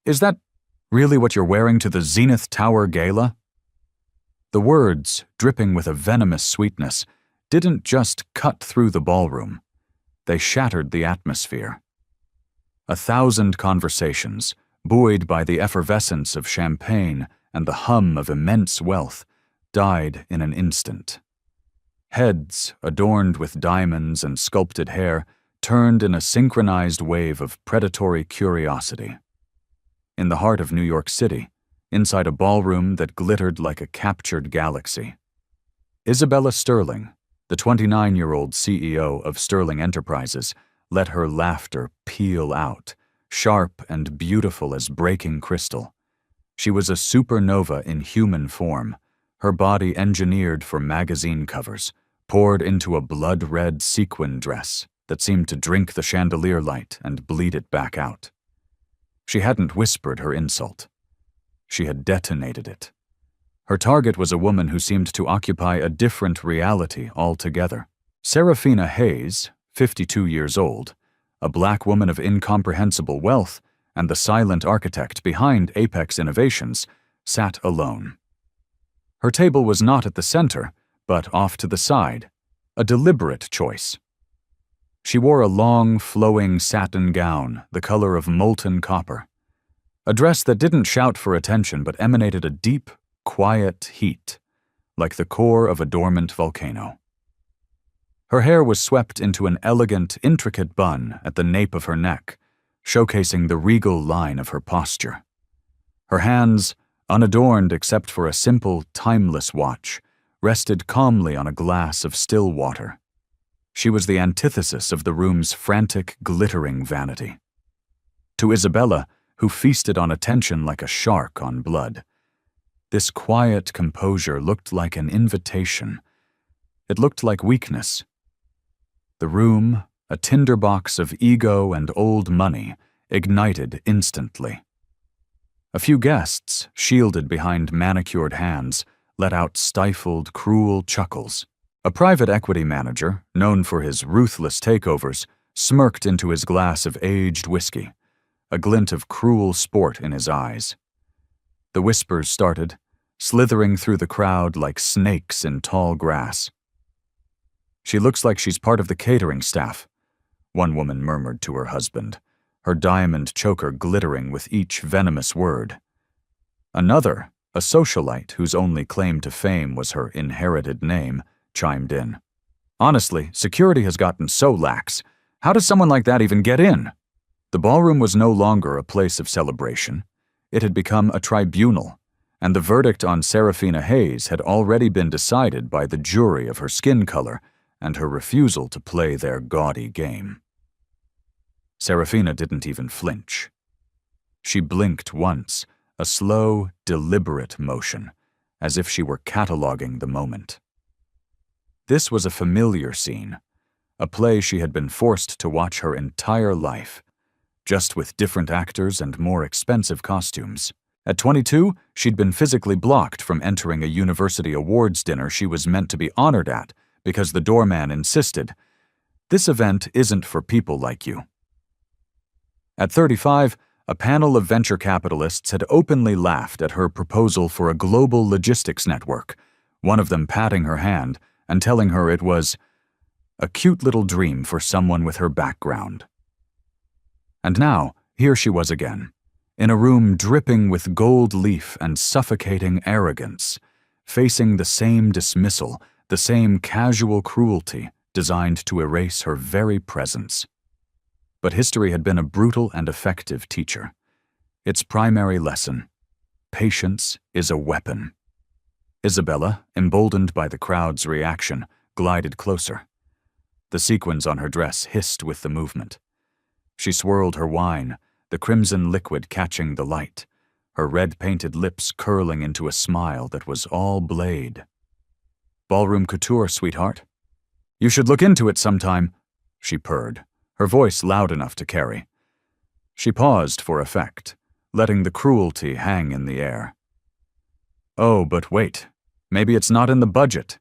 Is that really what you're wearing to the Zenith Tower Gala?" The words, dripping with a venomous sweetness, didn't just cut through the ballroom. They shattered the atmosphere. 1,000 conversations, buoyed by the effervescence of champagne and the hum of immense wealth, died in an instant. Heads, adorned with diamonds and sculpted hair, turned in a synchronized wave of predatory curiosity. In the heart of New York City, inside a ballroom that glittered like a captured galaxy, Isabella Sterling, the 29-year-old CEO of Sterling Enterprises, let her laughter peal out, sharp and beautiful as breaking crystal. She was a supernova in human form, her body engineered for magazine covers, poured into a blood-red sequin dress that seemed to drink the chandelier light and bleed it back out. She hadn't whispered her insult. She had detonated it. Her target was a woman who seemed to occupy a different reality altogether. Serafina Hayes, 52 years old, a black woman of incomprehensible wealth and the silent architect behind Apex Innovations, sat alone. Her table was not at the center, but off to the side, a deliberate choice. She wore a long, flowing satin gown, the color of molten copper, a dress that didn't shout for attention but emanated a deep, quiet heat, like the core of a dormant volcano. Her hair was swept into an elegant, intricate bun at the nape of her neck, showcasing the regal line of her posture. Her hands, unadorned except for a simple, timeless watch, rested calmly on a glass of still water. She was the antithesis of the room's frantic, glittering vanity. To Isabella, who feasted on attention like a shark on blood, this quiet composure looked like an invitation. It looked like weakness. The room, a tinderbox of ego and old money, ignited instantly. A few guests, shielded behind manicured hands, let out stifled, cruel chuckles. A private equity manager, known for his ruthless takeovers, smirked into his glass of aged whiskey, a glint of cruel sport in his eyes. The whispers started, slithering through the crowd like snakes in tall grass. "She looks like she's part of the catering staff," one woman murmured to her husband, her diamond choker glittering with each venomous word. Another, a socialite whose only claim to fame was her inherited name, chimed in. "Honestly, security has gotten so lax. How does someone like that even get in?" The ballroom was no longer a place of celebration. It had become a tribunal, and the verdict on Serafina Hayes had already been decided by the jury of her skin color and her refusal to play their gaudy game. Serafina didn't even flinch. She blinked once, a slow, deliberate motion, as if she were cataloging the moment. This was a familiar scene, a play she had been forced to watch her entire life, just with different actors and more expensive costumes. At 22, she'd been physically blocked from entering a university awards dinner she was meant to be honored at because the doorman insisted, "This event isn't for people like you." At 35, a panel of venture capitalists had openly laughed at her proposal for a global logistics network, one of them patting her hand and telling her it was a cute little dream for someone with her background. And now, here she was again, in a room dripping with gold leaf and suffocating arrogance, facing the same dismissal, the same casual cruelty designed to erase her very presence. But history had been a brutal and effective teacher. Its primary lesson: patience is a weapon. Isabella, emboldened by the crowd's reaction, glided closer. The sequins on her dress hissed with the movement. She swirled her wine, the crimson liquid catching the light, her red-painted lips curling into a smile that was all blade. "Ballroom couture, sweetheart. You should look into it sometime," she purred, her voice loud enough to carry. She paused for effect, letting the cruelty hang in the air. "Oh, but wait. Maybe it's not in the budget."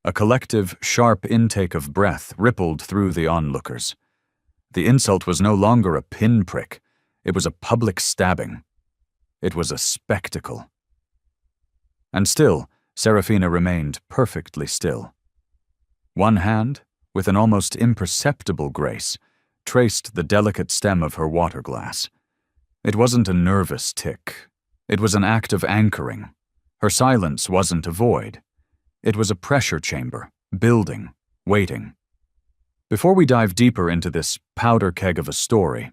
A collective, sharp intake of breath rippled through the onlookers. The insult was no longer a pinprick. It was a public stabbing. It was a spectacle. And still, Serafina remained perfectly still. One hand, with an almost imperceptible grace, traced the delicate stem of her water glass. It wasn't a nervous tick. It was an act of anchoring. Her silence wasn't a void. It was a pressure chamber, building, waiting. Before we dive deeper into this powder keg of a story,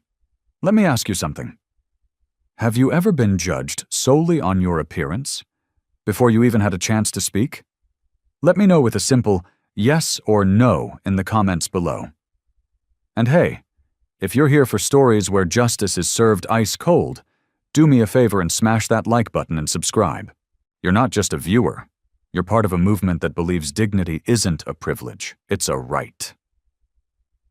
let me ask you something. Have you ever been judged solely on your appearance, before you even had a chance to speak? Let me know with a simple yes or no in the comments below. And hey, if you're here for stories where justice is served ice cold, do me a favor and smash that like button and subscribe. You're not just a viewer. You're part of a movement that believes dignity isn't a privilege, it's a right.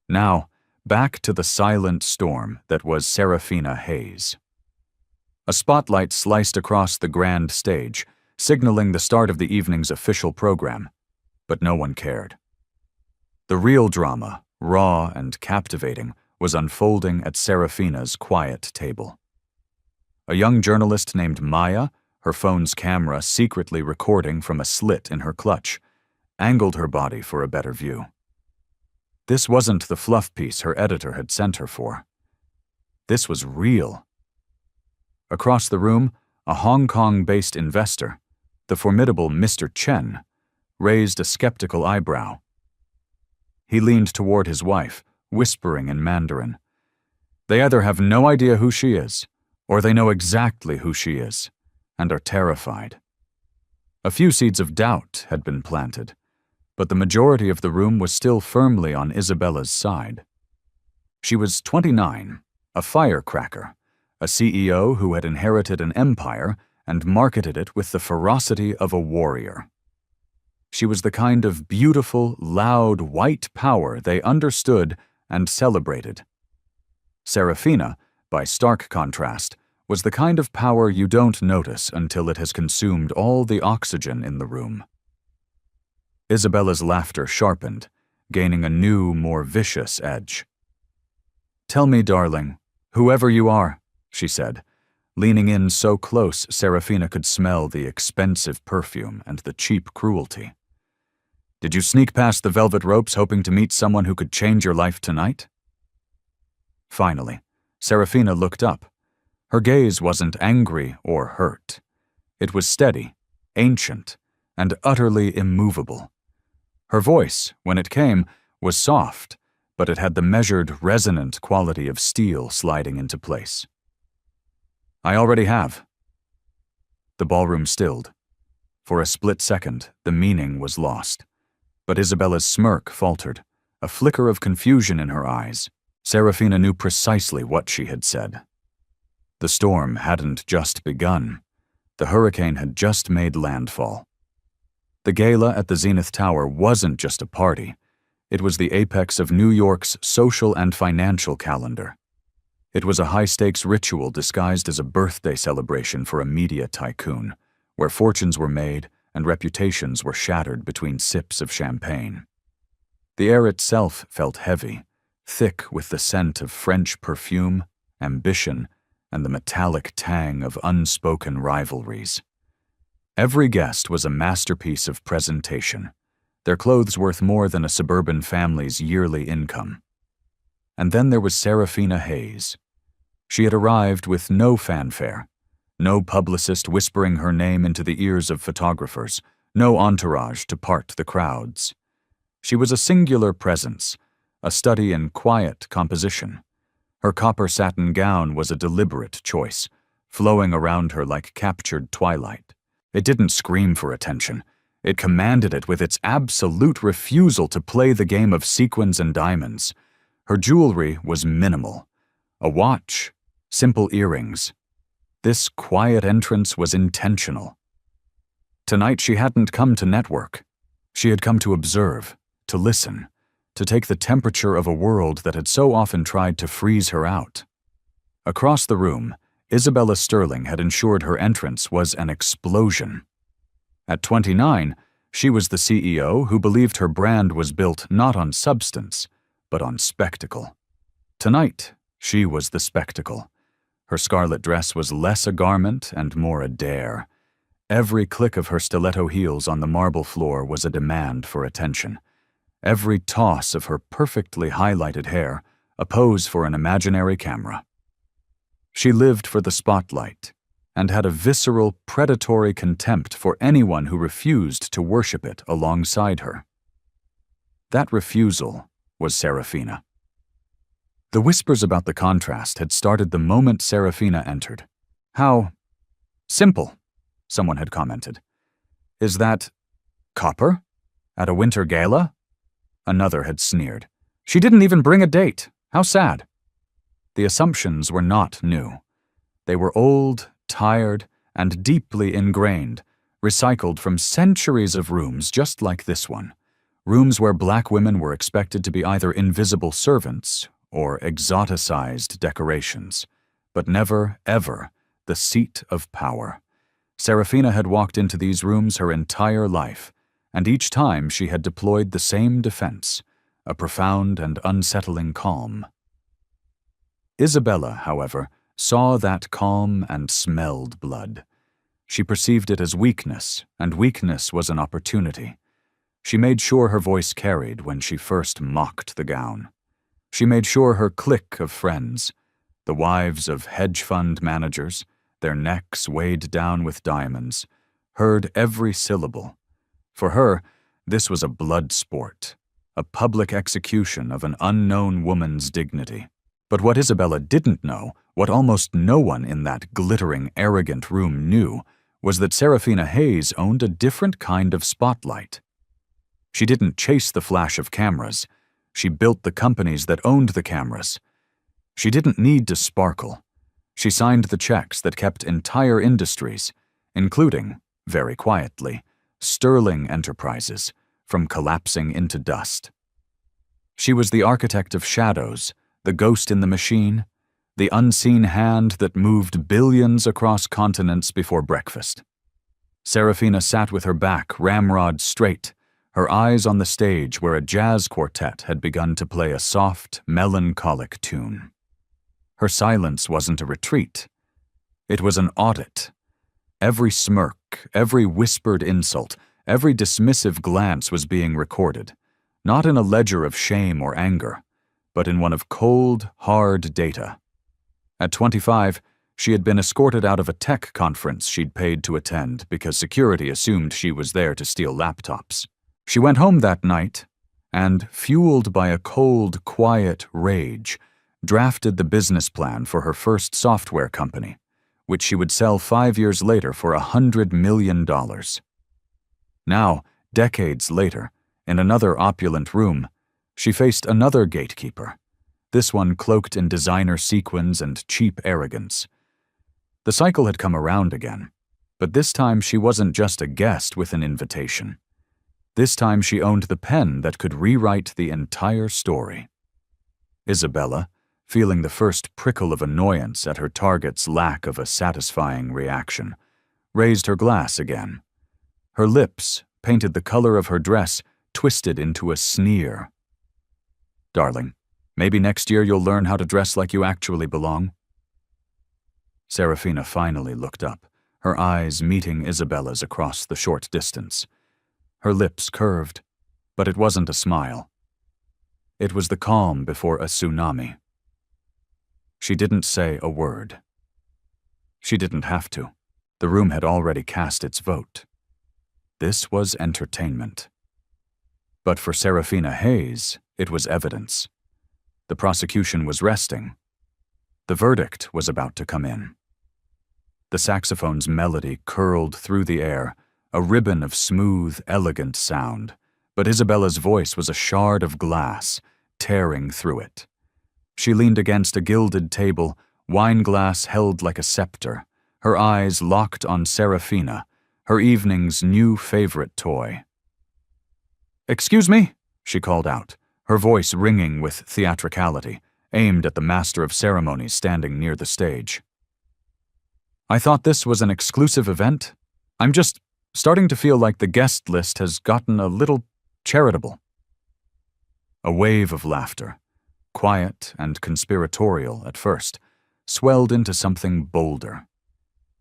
Now, back to the silent storm that was Serafina Hayes. A spotlight sliced across the grand stage, signaling the start of the evening's official program, but no one cared. The real drama, raw and captivating, was unfolding at Serafina's quiet table. A young journalist named Maya, her phone's camera secretly recording from a slit in her clutch, angled her body for a better view. This wasn't the fluff piece her editor had sent her for. This was real. Across the room, a Hong Kong-based investor, the formidable Mr. Chen, raised a skeptical eyebrow. He leaned toward his wife, whispering in Mandarin. They either have no idea who she is, or they know exactly who she is, and are terrified. A few seeds of doubt had been planted, but the majority of the room was still firmly on Isabella's side. She was 29, a firecracker, a CEO who had inherited an empire and marketed it with the ferocity of a warrior. She was the kind of beautiful, loud, white power they understood and celebrated. Serafina, by stark contrast, was the kind of power you don't notice until it has consumed all the oxygen in the room. Isabella's laughter sharpened, gaining a new, more vicious edge. "Tell me, darling, whoever you are," she said, leaning in so close Serafina could smell the expensive perfume and the cheap cruelty. "Did you sneak past the velvet ropes hoping to meet someone who could change your life tonight?" Finally, Serafina looked up. Her gaze wasn't angry or hurt. It was steady, ancient, and utterly immovable. Her voice, when it came, was soft, but it had the measured, resonant quality of steel sliding into place. "I already have." The ballroom stilled. For a split second, the meaning was lost. But Isabella's smirk faltered, a flicker of confusion in her eyes. Serafina knew precisely what she had said. The storm hadn't just begun. The hurricane had just made landfall. The gala at the Zenith Tower wasn't just a party. It was the apex of New York's social and financial calendar. It was a high-stakes ritual disguised as a birthday celebration for a media tycoon, where fortunes were made and reputations were shattered between sips of champagne. The air itself felt heavy, thick with the scent of French perfume, ambition, and the metallic tang of unspoken rivalries. Every guest was a masterpiece of presentation, their clothes worth more than a suburban family's yearly income. And then there was Serafina Hayes. She had arrived with no fanfare, no publicist whispering her name into the ears of photographers, no entourage to part the crowds. She was a singular presence, a study in quiet composition. Her copper satin gown was a deliberate choice, flowing around her like captured twilight. It didn't scream for attention. It commanded it with its absolute refusal to play the game of sequins and diamonds. Her jewelry was minimal. A watch, simple earrings. This quiet entrance was intentional. Tonight she hadn't come to network. She had come to observe, to listen, to take the temperature of a world that had so often tried to freeze her out. Across the room, Isabella Sterling had ensured her entrance was an explosion. At 29, she was the CEO who believed her brand was built not on substance, but on spectacle. Tonight, she was the spectacle, Her scarlet dress was less a garment and more a dare. Every click of her stiletto heels on the marble floor was a demand for attention. Every toss of her perfectly highlighted hair, a pose for an imaginary camera. She lived for the spotlight, and had a visceral, predatory contempt for anyone who refused to worship it alongside her. That refusal was Serafina. The whispers about the contrast had started the moment Serafina entered. "How simple," someone had commented. "Is that copper? At a winter gala?" Another had sneered. "She didn't even bring a date. How sad." The assumptions were not new. They were old, tired, and deeply ingrained, recycled from centuries of rooms just like this one. Rooms where black women were expected to be either invisible servants or exoticized decorations, but never, ever, the seat of power. Serafina had walked into these rooms her entire life, and each time she had deployed the same defense, a profound and unsettling calm. Isabella, however, saw that calm and smelled blood. She perceived it as weakness, and weakness was an opportunity. She made sure her voice carried when she first mocked the gown. She made sure her clique of friends, the wives of hedge fund managers, their necks weighed down with diamonds, heard every syllable. For her, this was a blood sport, a public execution of an unknown woman's dignity. But what Isabella didn't know, what almost no one in that glittering, arrogant room knew, was that Serafina Hayes owned a different kind of spotlight. She didn't chase the flash of cameras. She built the companies that owned the cameras. She didn't need to sparkle. She signed the checks that kept entire industries, including, very quietly, sterling enterprises, from collapsing into dust. She was the architect of shadows, the ghost in the machine, the unseen hand that moved billions across continents before breakfast. Serafina sat with her back ramrod straight, her eyes on the stage where a jazz quartet had begun to play a soft, melancholic tune. Her silence wasn't a retreat. It was an audit. Every smirk, every whispered insult, every dismissive glance was being recorded, not in a ledger of shame or anger, but in one of cold, hard data. At 25, she had been escorted out of a tech conference she'd paid to attend because security assumed she was there to steal laptops. She went home that night and, fueled by a cold, quiet rage, drafted the business plan for her first software company, which she would sell 5 years later for $100 million. Now, decades later, in another opulent room, she faced another gatekeeper, this one cloaked in designer sequins and cheap arrogance. The cycle had come around again, but this time she wasn't just a guest with an invitation. This time she owned the pen that could rewrite the entire story. Isabella, feeling the first prickle of annoyance at her target's lack of a satisfying reaction, raised her glass again. Her lips, painted the color of her dress, twisted into a sneer. "Darling, maybe next year you'll learn how to dress like you actually belong." Serafina finally looked up, her eyes meeting Isabella's across the short distance. Her lips curved, but it wasn't a smile. It was the calm before a tsunami. She didn't say a word. She didn't have to. The room had already cast its vote. This was entertainment. But for Serafina Hayes, it was evidence. The prosecution was resting. The verdict was about to come in. The saxophone's melody curled through the air, a ribbon of smooth, elegant sound, but Isabella's voice was a shard of glass, tearing through it. She leaned against a gilded table, wine glass held like a scepter, her eyes locked on Serafina, her evening's new favorite toy. "Excuse me," she called out, her voice ringing with theatricality, aimed at the master of ceremonies standing near the stage. "I thought this was an exclusive event. I'm just starting to feel like the guest list has gotten a little charitable." A wave of laughter, quiet and conspiratorial at first, swelled into something bolder.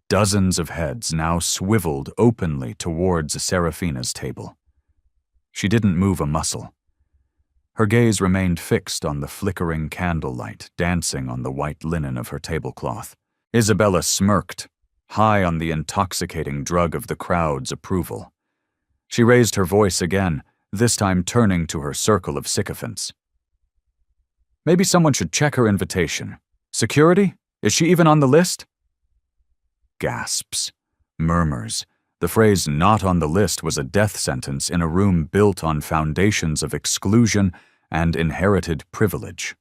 Dozens of heads now swiveled openly towards Serafina's table. She didn't move a muscle. Her gaze remained fixed on the flickering candlelight dancing on the white linen of her tablecloth. Isabella smirked, high on the intoxicating drug of the crowd's approval. She raised her voice again, this time turning to her circle of sycophants. "Maybe someone should check her invitation. Security? Is she even on the list?" Gasps, murmurs. The phrase "not on the list" was a death sentence in a room built on foundations of exclusion and inherited privilege.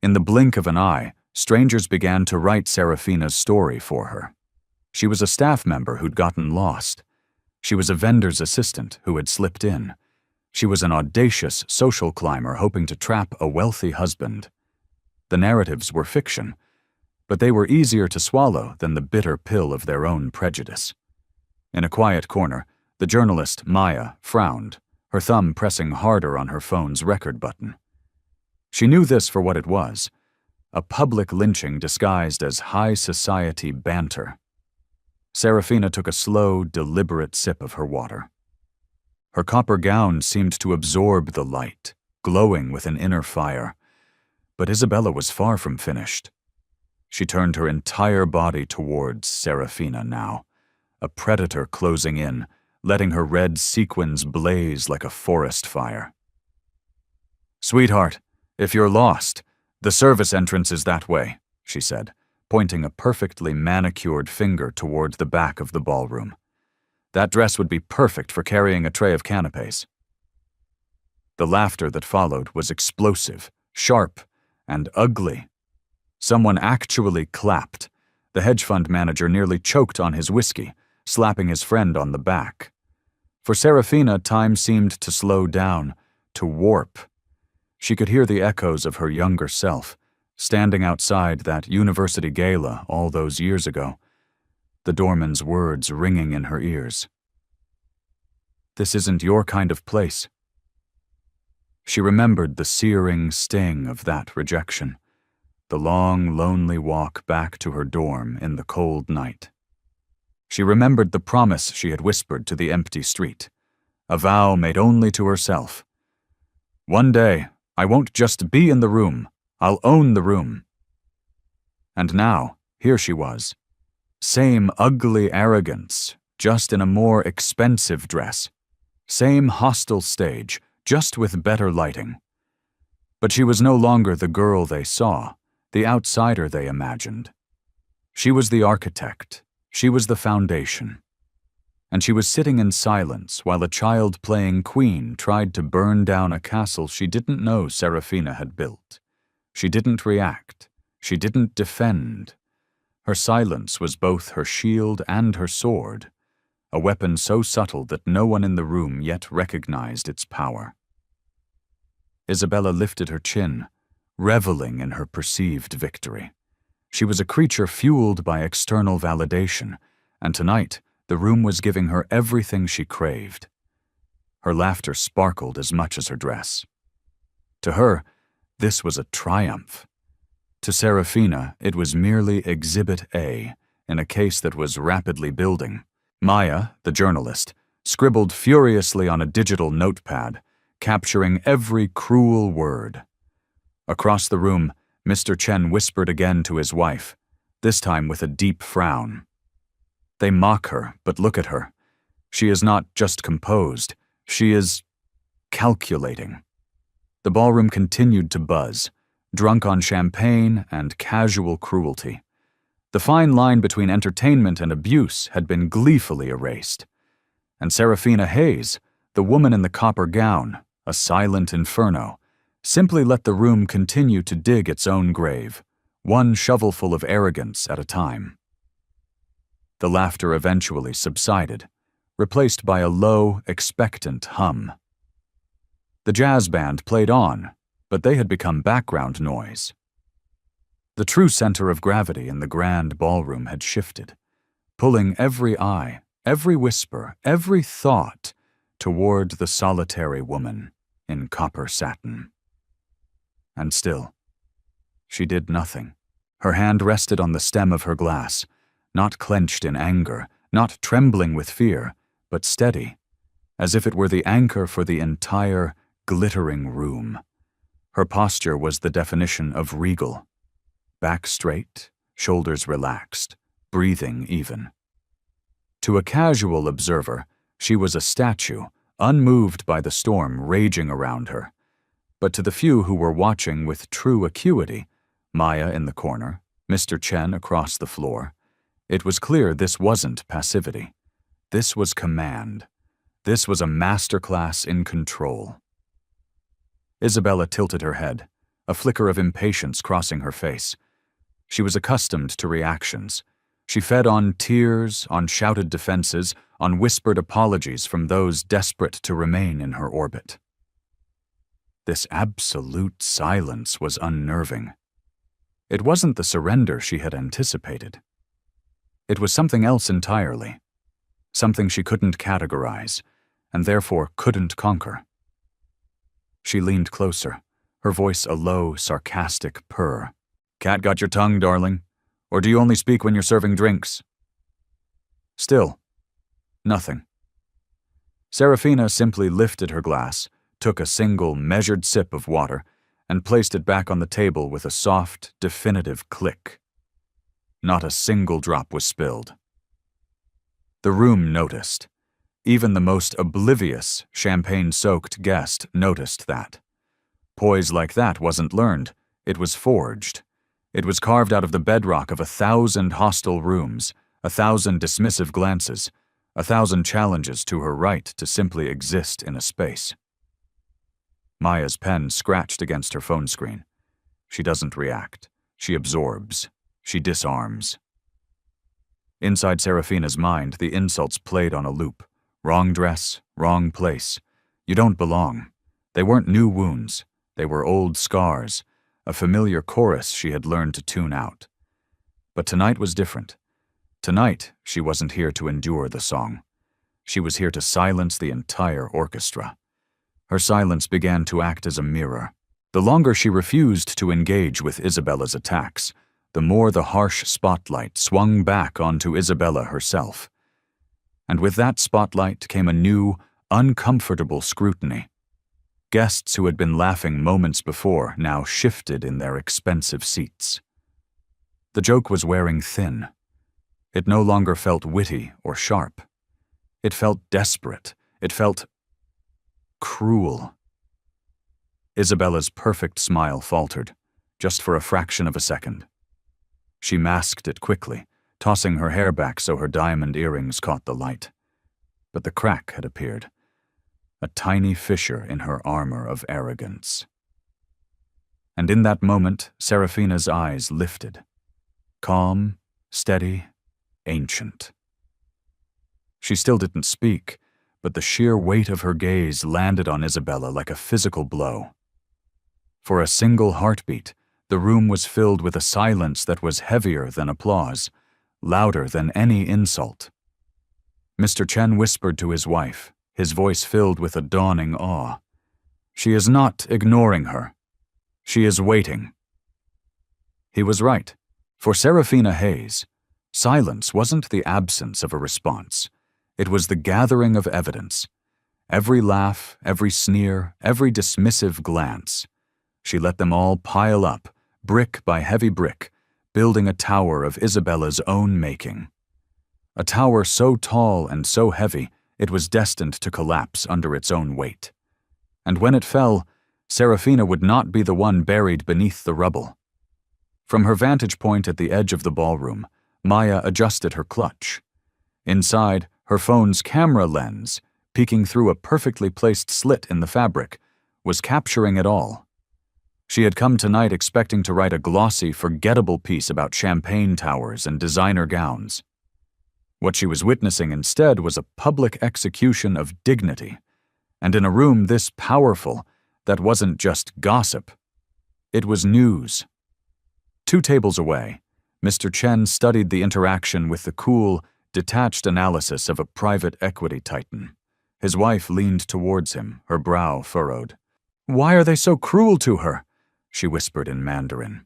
In the blink of an eye, strangers began to write Serafina's story for her. She was a staff member who'd gotten lost. She was a vendor's assistant who had slipped in. She was an audacious social climber hoping to trap a wealthy husband. The narratives were fiction, but they were easier to swallow than the bitter pill of their own prejudice. In a quiet corner, the journalist, Maya, frowned, her thumb pressing harder on her phone's record button. She knew this for what it was, a public lynching disguised as high society banter. Serafina took a slow, deliberate sip of her water. Her copper gown seemed to absorb the light, glowing with an inner fire. But Isabella was far from finished. She turned her entire body towards Serafina now, a predator closing in, letting her red sequins blaze like a forest fire. "Sweetheart, if you're lost, the service entrance is that way," she said, pointing a perfectly manicured finger toward the back of the ballroom. "That dress would be perfect for carrying a tray of canapes." The laughter that followed was explosive, sharp, and ugly. Someone actually clapped. The hedge fund manager nearly choked on his whiskey, slapping his friend on the back. For Serafina, time seemed to slow down, to warp. She could hear the echoes of her younger self, standing outside that university gala all those years ago, the doorman's words ringing in her ears. "This isn't your kind of place." She remembered the searing sting of that rejection, the long, lonely walk back to her dorm in the cold night. She remembered the promise she had whispered to the empty street, a vow made only to herself. "One day, I won't just be in the room, I'll own the room." And now, here she was. Same ugly arrogance, just in a more expensive dress. Same hostile stage, just with better lighting. But she was no longer the girl they saw, the outsider they imagined. She was the architect. She was the foundation. And she was sitting in silence while a child playing queen tried to burn down a castle she didn't know Serafina had built. She didn't react. She didn't defend. Her silence was both her shield and her sword, a weapon so subtle that no one in the room yet recognized its power. Isabella lifted her chin, reveling in her perceived victory. She was a creature fueled by external validation, and tonight the room was giving her everything she craved. Her laughter sparkled as much as her dress. To her, this was a triumph. To Serafina, it was merely Exhibit A in a case that was rapidly building. Maya, the journalist, scribbled furiously on a digital notepad, capturing every cruel word. Across the room, Mr. Chen whispered again to his wife, this time with a deep frown. "They mock her, but look at her. She is not just composed, she is calculating." The ballroom continued to buzz, drunk on champagne and casual cruelty. The fine line between entertainment and abuse had been gleefully erased. And Serafina Hayes, the woman in the copper gown, a silent inferno, simply let the room continue to dig its own grave, one shovelful of arrogance at a time. The laughter eventually subsided, replaced by a low, expectant hum. The jazz band played on, but they had become background noise. The true center of gravity in the grand ballroom had shifted, pulling every eye, every whisper, every thought toward the solitary woman in copper satin. And still, she did nothing. Her hand rested on the stem of her glass, not clenched in anger, not trembling with fear, but steady, as if it were the anchor for the entire, glittering room. Her posture was the definition of regal. Back straight, shoulders relaxed, breathing even. To a casual observer, she was a statue, unmoved by the storm raging around her. But to the few who were watching with true acuity, Maya in the corner, Mr. Chen across the floor, it was clear this wasn't passivity. This was command. This was a masterclass in control. Isabella tilted her head, a flicker of impatience crossing her face. She was accustomed to reactions. She fed on tears, on shouted defenses, on whispered apologies from those desperate to remain in her orbit. This absolute silence was unnerving. It wasn't the surrender she had anticipated. It was something else entirely, something she couldn't categorize, and therefore couldn't conquer. She leaned closer, her voice a low, sarcastic purr. "Cat got your tongue, darling? Or do you only speak when you're serving drinks?" Still, nothing. Serafina simply lifted her glass, took a single, measured sip of water, and placed it back on the table with a soft, definitive click. Not a single drop was spilled. The room noticed. Even the most oblivious, champagne-soaked guest noticed that. Poise like that wasn't learned, it was forged. It was carved out of the bedrock of 1,000 hostile rooms, 1,000 dismissive glances, 1,000 challenges to her right to simply exist in a space. Maya's pen scratched against her phone screen. She doesn't react. She absorbs. She disarms. Inside Serafina's mind, the insults played on a loop. Wrong dress, wrong place. You don't belong. They weren't new wounds. They were old scars, a familiar chorus she had learned to tune out. But tonight was different. Tonight, she wasn't here to endure the song. She was here to silence the entire orchestra. Her silence began to act as a mirror. The longer she refused to engage with Isabella's attacks, the more the harsh spotlight swung back onto Isabella herself. And with that spotlight came a new, uncomfortable scrutiny. Guests who had been laughing moments before now shifted in their expensive seats. The joke was wearing thin. It no longer felt witty or sharp. It felt desperate. It felt cruel. Isabella's perfect smile faltered, just for a fraction of a second. She masked it quickly, tossing her hair back so her diamond earrings caught the light. But the crack had appeared, a tiny fissure in her armor of arrogance. And in that moment, Serafina's eyes lifted. Calm, steady, ancient. She still didn't speak, but the sheer weight of her gaze landed on Isabella like a physical blow. For a single heartbeat, the room was filled with a silence that was heavier than applause, louder than any insult. Mr. Chen whispered to his wife, his voice filled with a dawning awe. "She is not ignoring her. She is waiting." He was right. For Serafina Hayes, silence wasn't the absence of a response. It was the gathering of evidence. Every laugh, every sneer, every dismissive glance. She let them all pile up, brick by heavy brick, building a tower of Isabella's own making. A tower so tall and so heavy, it was destined to collapse under its own weight. And when it fell, Serafina would not be the one buried beneath the rubble. From her vantage point at the edge of the ballroom, Maya adjusted her clutch. Inside, her phone's camera lens, peeking through a perfectly placed slit in the fabric, was capturing it all. She had come tonight expecting to write a glossy, forgettable piece about champagne towers and designer gowns. What she was witnessing instead was a public execution of dignity, and in a room this powerful, that wasn't just gossip. It was news. 2 tables away, Mr. Chen studied the interaction with the cool, detached analysis of a private equity titan. His wife leaned towards him, her brow furrowed. "Why are they so cruel to her?" she whispered in Mandarin.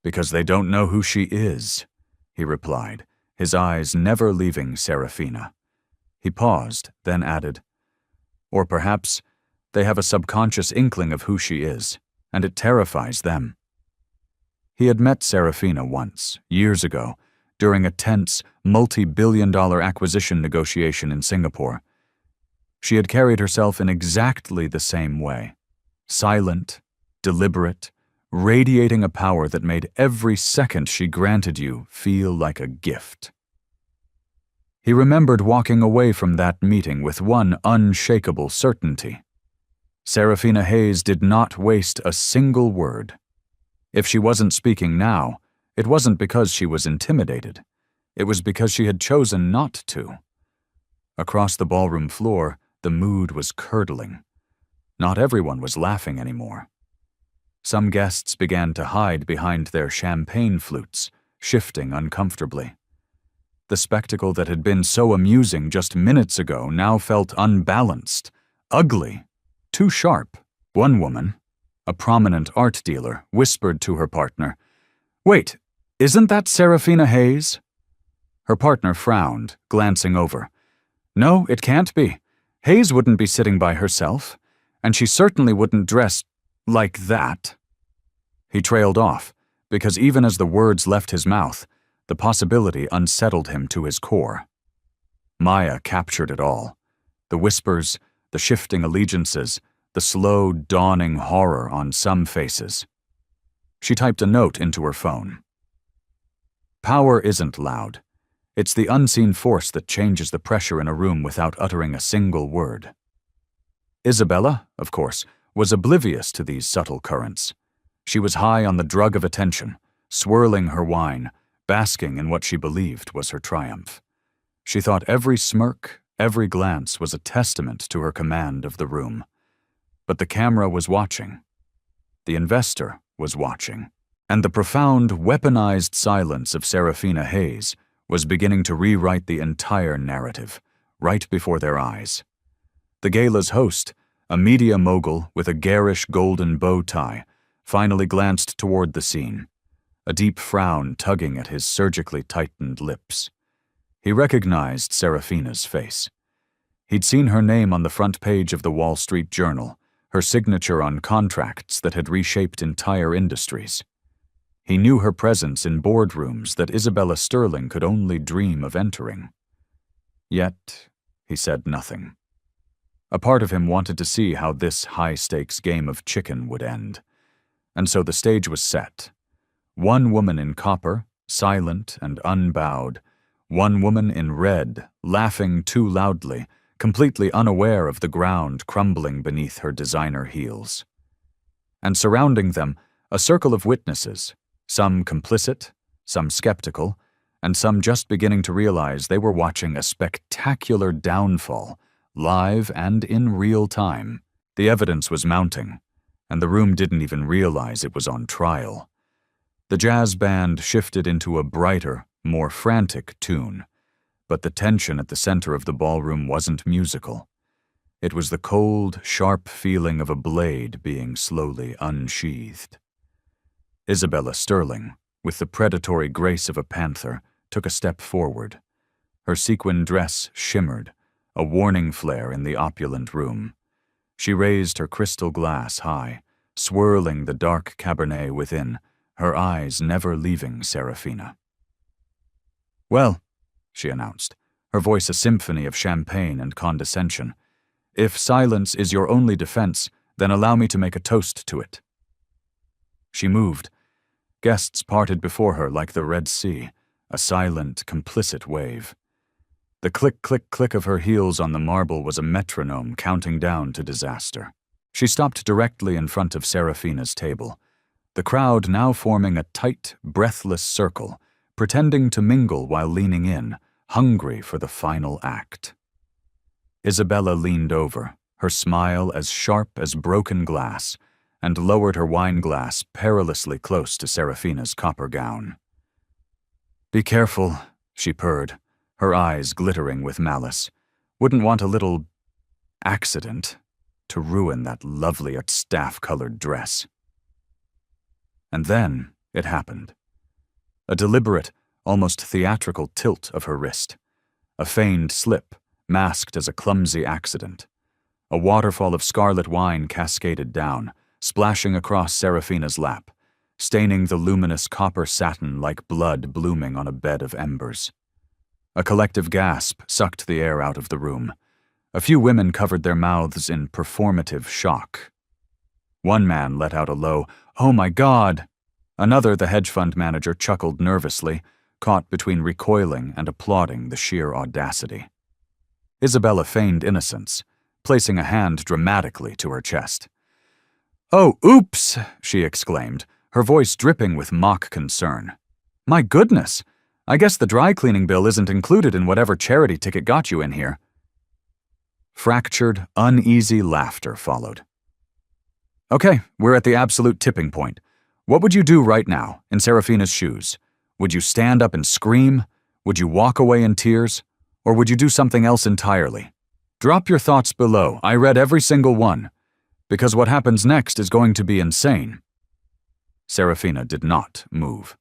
Because they don't know who she is, he replied, his eyes never leaving Serafina. He paused, then added, or perhaps they have a subconscious inkling of who she is, and it terrifies them. He had met Serafina once, years ago, during a tense, multi-billion-dollar acquisition negotiation in Singapore. She had carried herself in exactly the same way, silent, deliberate, radiating a power that made every second she granted you feel like a gift. He remembered walking away from that meeting with one unshakable certainty. Serafina Hayes did not waste a single word. If she wasn't speaking now, it wasn't because she was intimidated. It was because she had chosen not to. Across the ballroom floor, the mood was curdling. Not everyone was laughing anymore. Some guests began to hide behind their champagne flutes, shifting uncomfortably. The spectacle that had been so amusing just minutes ago now felt unbalanced, ugly, too sharp. One woman, a prominent art dealer, whispered to her partner, "Wait, isn't that Serafina Hayes?" Her partner frowned, glancing over. "No, it can't be. Hayes wouldn't be sitting by herself, and she certainly wouldn't dress like that." He trailed off, because even as the words left his mouth, the possibility unsettled him to his core. Maya captured it all. The whispers, the shifting allegiances, the slow, dawning horror on some faces. She typed a note into her phone. Power isn't loud. It's the unseen force that changes the pressure in a room without uttering a single word. Isabella, of course, was oblivious to these subtle currents. She was high on the drug of attention, swirling her wine, basking in what she believed was her triumph. She thought every smirk, every glance was a testament to her command of the room. But the camera was watching. The investor was watching. And the profound, weaponized silence of Serafina Hayes was beginning to rewrite the entire narrative, right before their eyes. The gala's host, a media mogul with a garish golden bow tie, finally glanced toward the scene, a deep frown tugging at his surgically tightened lips. He recognized Serafina's face. He'd seen her name on the front page of the Wall Street Journal, her signature on contracts that had reshaped entire industries. He knew her presence in boardrooms that Isabella Sterling could only dream of entering. Yet, he said nothing. A part of him wanted to see how this high-stakes game of chicken would end. And so the stage was set. One woman in copper, silent and unbowed. One woman in red, laughing too loudly, completely unaware of the ground crumbling beneath her designer heels. And surrounding them, a circle of witnesses, some complicit, some skeptical, and some just beginning to realize they were watching a spectacular downfall, live and in real time. The evidence was mounting, and the room didn't even realize it was on trial. The jazz band shifted into a brighter, more frantic tune, but the tension at the center of the ballroom wasn't musical. It was the cold, sharp feeling of a blade being slowly unsheathed. Isabella Sterling, with the predatory grace of a panther, took a step forward. Her sequin dress shimmered, a warning flare in the opulent room. She raised her crystal glass high, swirling the dark Cabernet within, her eyes never leaving Serafina. "Well," she announced, her voice a symphony of champagne and condescension, "if silence is your only defense, then allow me to make a toast to it." She moved. Guests parted before her like the Red Sea, a silent, complicit wave. The click-click-click of her heels on the marble was a metronome counting down to disaster. She stopped directly in front of Serafina's table, the crowd now forming a tight, breathless circle, pretending to mingle while leaning in, hungry for the final act. Isabella leaned over, her smile as sharp as broken glass, and lowered her wineglass perilously close to Serafina's copper gown. "Be careful," she purred, her eyes glittering with malice. "Wouldn't want a little accident to ruin that lovely staff-colored dress." And then, It happened. A deliberate, almost theatrical tilt of her wrist. A feigned slip, masked as a clumsy accident. A waterfall of scarlet wine cascaded down, splashing across Serafina's lap, staining the luminous copper satin like blood blooming on a bed of embers. A collective gasp sucked the air out of the room. A few women covered their mouths in performative shock. One man let out a low, "Oh my God!" Another, the hedge fund manager, chuckled nervously, caught between recoiling and applauding the sheer audacity. Isabella feigned innocence, placing a hand dramatically to her chest. "Oh, oops!" she exclaimed, her voice dripping with mock concern. "My goodness! I guess the dry cleaning bill isn't included in whatever charity ticket got you in here." Fractured, uneasy laughter followed. "Okay, we're at the absolute tipping point. What would you do right now, in Serafina's shoes? Would you stand up and scream? Would you walk away in tears? Or would you do something else entirely? Drop your thoughts below. I read every single one. Because what happens next is going to be insane." Serafina did not move.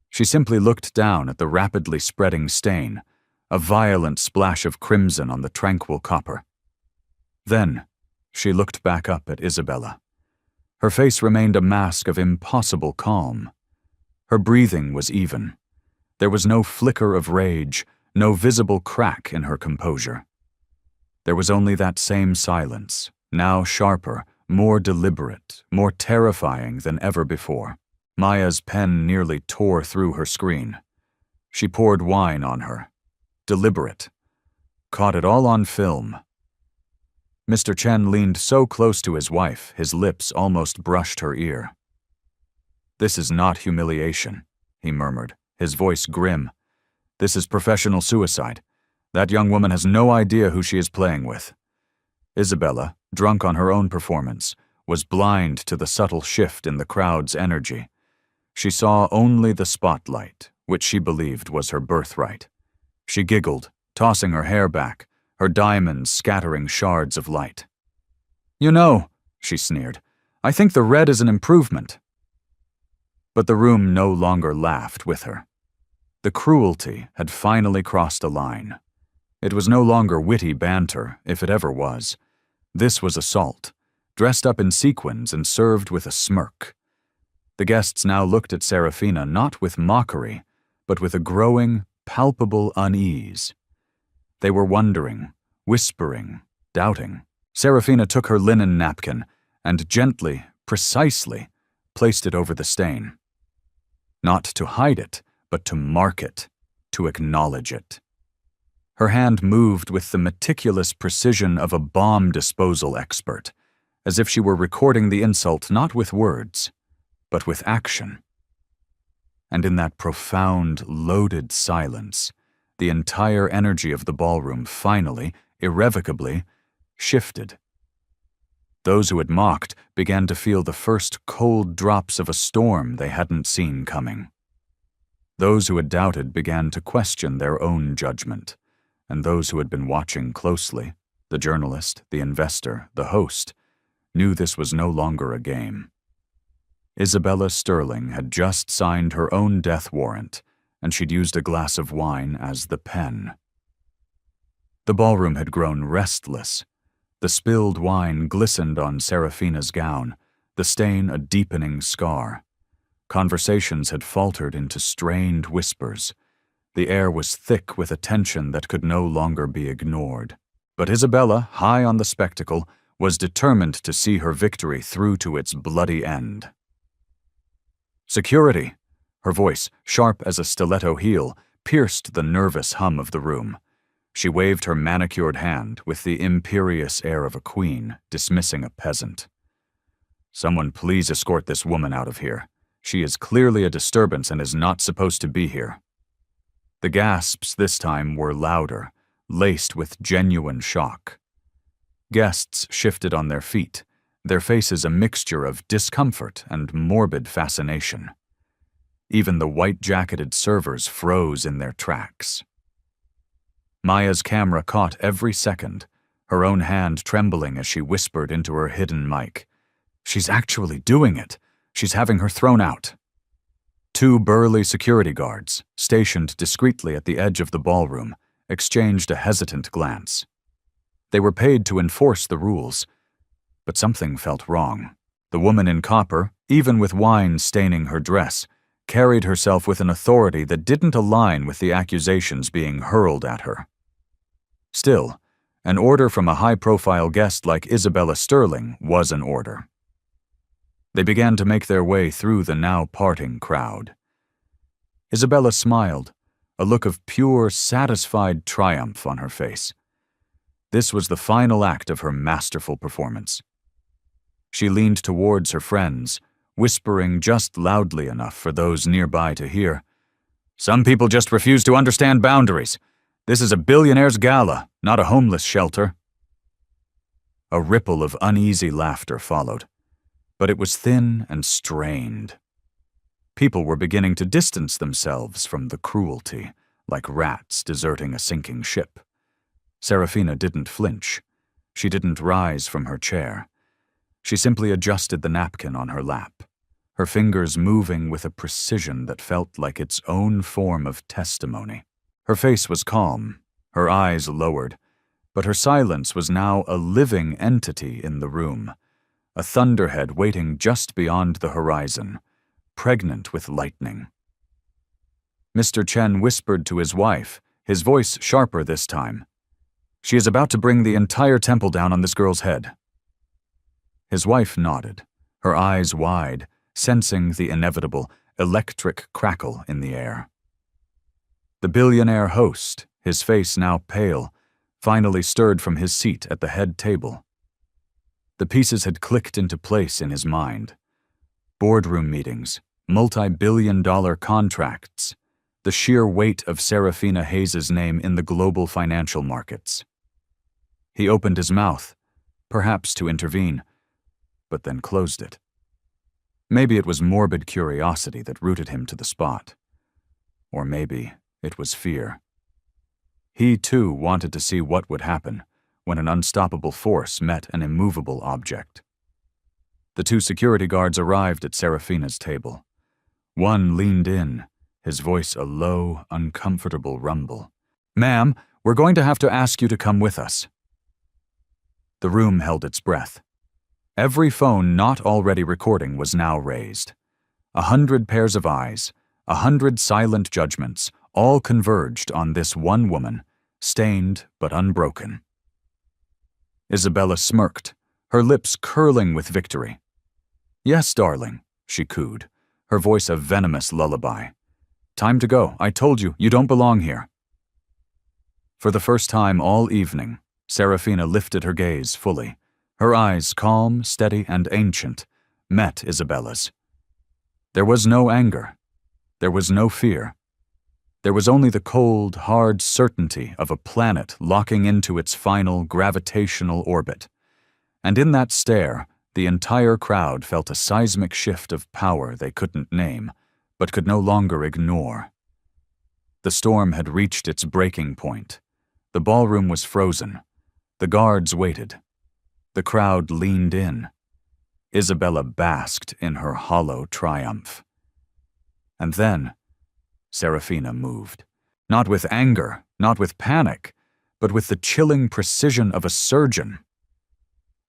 She simply looked down at the rapidly spreading stain, a violent splash of crimson on the tranquil copper. Then, she looked back up at Isabella. Her face remained a mask of impossible calm. Her breathing was even. There was no flicker of rage, no visible crack in her composure. There was only that same silence, now sharper, more deliberate, more terrifying than ever before. Maya's pen nearly tore through her screen. She poured wine on her. Deliberate. Caught it all on film. Mr. Chen leaned so close to his wife, his lips almost brushed her ear. "This is not humiliation," he murmured, his voice grim. "This is professional suicide. That young woman has no idea who she is playing with." Isabella, drunk on her own performance, was blind to the subtle shift in the crowd's energy. She saw only the spotlight, which she believed was her birthright. She giggled, tossing her hair back, her diamonds scattering shards of light. "You know," she sneered, "I think the red is an improvement." But the room no longer laughed with her. The cruelty had finally crossed a line. It was no longer witty banter, if it ever was. This was assault, dressed up in sequins and served with a smirk. The guests now looked at Serafina not with mockery, but with a growing, palpable unease. They were wondering, whispering, doubting. Serafina took her linen napkin and gently, precisely, placed it over the stain. Not to hide it, but to mark it, to acknowledge it. Her hand moved with the meticulous precision of a bomb disposal expert, as if she were recording the insult not with words, but with action. And in that profound, loaded silence, the entire energy of the ballroom finally, irrevocably, shifted. Those who had mocked began to feel the first cold drops of a storm they hadn't seen coming. Those who had doubted began to question their own judgment, and those who had been watching closely, the journalist, the investor, the host, knew this was no longer a game. Isabella Sterling had just signed her own death warrant, and she'd used a glass of wine as the pen. The ballroom had grown restless. The spilled wine glistened on Serafina's gown, the stain a deepening scar. Conversations had faltered into strained whispers. The air was thick with a tension that could no longer be ignored. But Isabella, high on the spectacle, was determined to see her victory through to its bloody end. "Security!" Her voice, sharp as a stiletto heel, pierced the nervous hum of the room. She waved her manicured hand with the imperious air of a queen, dismissing a peasant. "Someone please escort this woman out of here. She is clearly a disturbance and is not supposed to be here." The gasps this time were louder, laced with genuine shock. Guests shifted on their feet, their faces a mixture of discomfort and morbid fascination. Even the white-jacketed servers froze in their tracks. Maya's camera caught every second, her own hand trembling as she whispered into her hidden mic. "She's actually doing it. She's having her thrown out." Two burly security guards, stationed discreetly at the edge of the ballroom, exchanged a hesitant glance. They were paid to enforce the rules, but something felt wrong. The woman in copper, even with wine staining her dress, carried herself with an authority that didn't align with the accusations being hurled at her. Still, an order from a high-profile guest like Isabella Sterling was an order. They began to make their way through the now parting crowd. Isabella smiled, a look of pure, satisfied triumph on her face. This was the final act of her masterful performance. She leaned towards her friends, whispering just loudly enough for those nearby to hear. "Some people just refuse to understand boundaries. This is a billionaire's gala, not a homeless shelter." A ripple of uneasy laughter followed, but it was thin and strained. People were beginning to distance themselves from the cruelty, like rats deserting a sinking ship. Serafina didn't flinch. She didn't rise from her chair. She simply adjusted the napkin on her lap, her fingers moving with a precision that felt like its own form of testimony. Her face was calm, her eyes lowered, but her silence was now a living entity in the room, a thunderhead waiting just beyond the horizon, pregnant with lightning. Mr. Chen whispered to his wife, his voice sharper this time. "She is about to bring the entire temple down on this girl's head." His wife nodded, her eyes wide, sensing the inevitable electric crackle in the air. The billionaire host, his face now pale, finally stirred from his seat at the head table. The pieces had clicked into place in his mind. Boardroom meetings, multi-billion-dollar contracts, the sheer weight of Serafina Hayes's name in the global financial markets. He opened his mouth, perhaps to intervene, but then closed it. Maybe it was morbid curiosity that rooted him to the spot. Or maybe it was fear. He, too, wanted to see what would happen when an unstoppable force met an immovable object. The two security guards arrived at Serafina's table. One leaned in, his voice a low, uncomfortable rumble. "Ma'am, we're going to have to ask you to come with us." The room held its breath. Every phone not already recording was now raised. 100 pairs of eyes, 100 silent judgments, all converged on this one woman, stained but unbroken. Isabella smirked, her lips curling with victory. "Yes, darling," she cooed, her voice a venomous lullaby. "Time to go. I told you, you don't belong here." For the first time all evening, Serafina lifted her gaze fully. Her eyes, calm, steady, and ancient, met Isabella's. There was no anger. There was no fear. There was only the cold, hard certainty of a planet locking into its final gravitational orbit. And in that stare, the entire crowd felt a seismic shift of power they couldn't name, but could no longer ignore. The storm had reached its breaking point. The ballroom was frozen. The guards waited. The crowd leaned in. Isabella basked in her hollow triumph. And then, Serafina moved. Not with anger, not with panic, but with the chilling precision of a surgeon.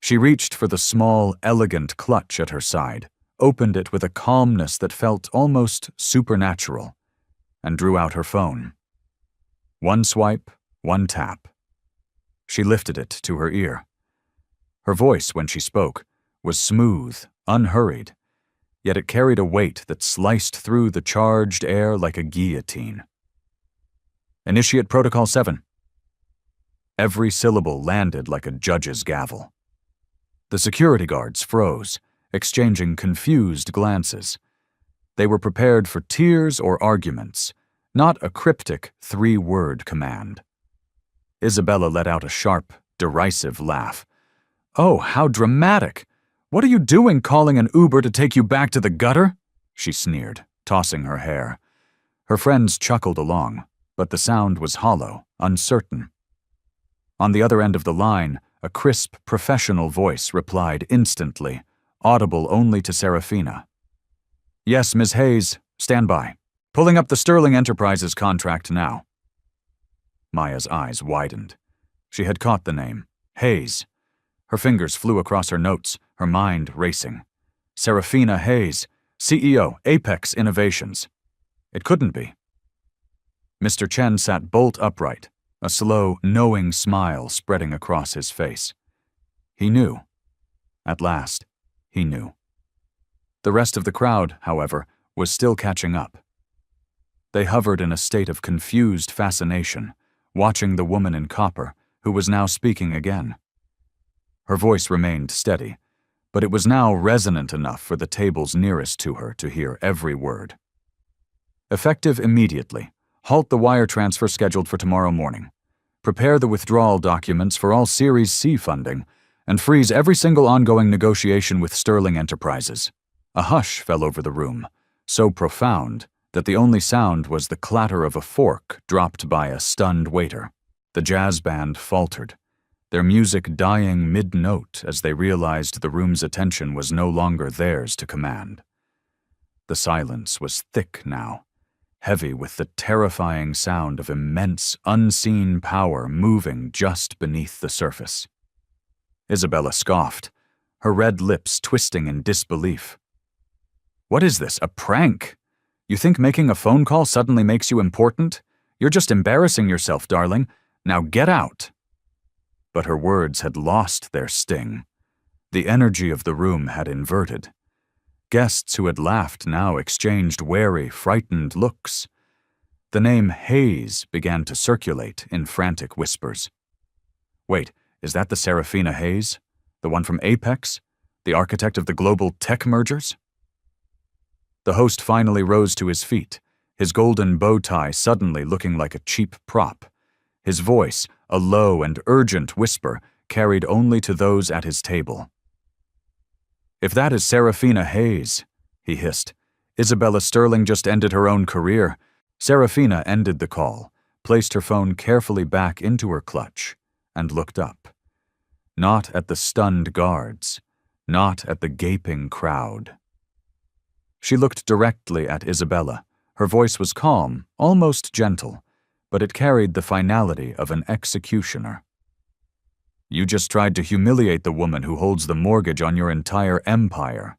She reached for the small, elegant clutch at her side, opened it with a calmness that felt almost supernatural, and drew out her phone. One swipe, one tap. She lifted it to her ear. Her voice, when she spoke, was smooth, unhurried, yet it carried a weight that sliced through the charged air like a guillotine. "Initiate Protocol 7. Every syllable landed like a judge's gavel. The security guards froze, exchanging confused glances. They were prepared for tears or arguments, not a cryptic 3-word command. Isabella let out a sharp, derisive laugh. "Oh, how dramatic! What are you doing calling an Uber to take you back to the gutter?" she sneered, tossing her hair. Her friends chuckled along, but the sound was hollow, uncertain. On the other end of the line, a crisp, professional voice replied instantly, audible only to Serafina. "Yes, Ms. Hayes, Stand by. Pulling up the Sterling Enterprises contract now." Maya's eyes widened. She had caught the name. Hayes. Her fingers flew across her notes, her mind racing. Serafina Hayes, CEO, Apex Innovations. It couldn't be. Mr. Chen sat bolt upright, a slow, knowing smile spreading across his face. He knew. At last, he knew. The rest of the crowd, however, was still catching up. They hovered in a state of confused fascination, watching the woman in copper, who was now speaking again. Her voice remained steady, but it was now resonant enough for the tables nearest to her to hear every word. "Effective immediately. Halt the wire transfer scheduled for tomorrow morning. Prepare the withdrawal documents for all Series C funding, and freeze every single ongoing negotiation with Sterling Enterprises." A hush fell over the room, so profound that the only sound was the clatter of a fork dropped by a stunned waiter. The jazz band faltered, their music dying mid-note as they realized the room's attention was no longer theirs to command. The silence was thick now, heavy with the terrifying sound of immense, unseen power moving just beneath the surface. Isabella scoffed, her red lips twisting in disbelief. "What is this, a prank? You think making a phone call suddenly makes you important? You're just embarrassing yourself, darling. Now get out." But her words had lost their sting. The energy of the room had inverted. Guests who had laughed now exchanged wary, frightened looks. The name Hayes began to circulate in frantic whispers. "Wait, is that the Serafina Hayes? The one from Apex? The architect of the global tech mergers?" The host finally rose to his feet, his golden bow tie suddenly looking like a cheap prop. His voice, a low and urgent whisper, carried only to those at his table. "If that is Serafina Hayes," he hissed, "Isabella Sterling just ended her own career." Serafina ended the call, placed her phone carefully back into her clutch, and looked up. Not at the stunned guards, not at the gaping crowd. She looked directly at Isabella. Her voice was calm, almost gentle, but it carried the finality of an executioner. "You just tried to humiliate the woman who holds the mortgage on your entire empire."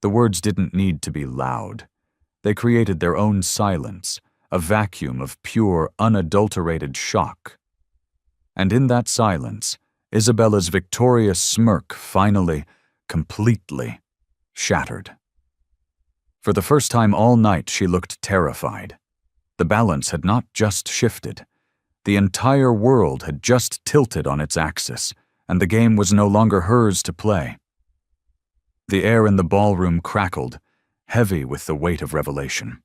The words didn't need to be loud. They created their own silence, a vacuum of pure, unadulterated shock. And in that silence, Isabella's victorious smirk finally, completely, shattered. For the first time all night, she looked terrified. The balance had not just shifted. The entire world had just tilted on its axis, and the game was no longer hers to play. The air in the ballroom crackled, heavy with the weight of revelation.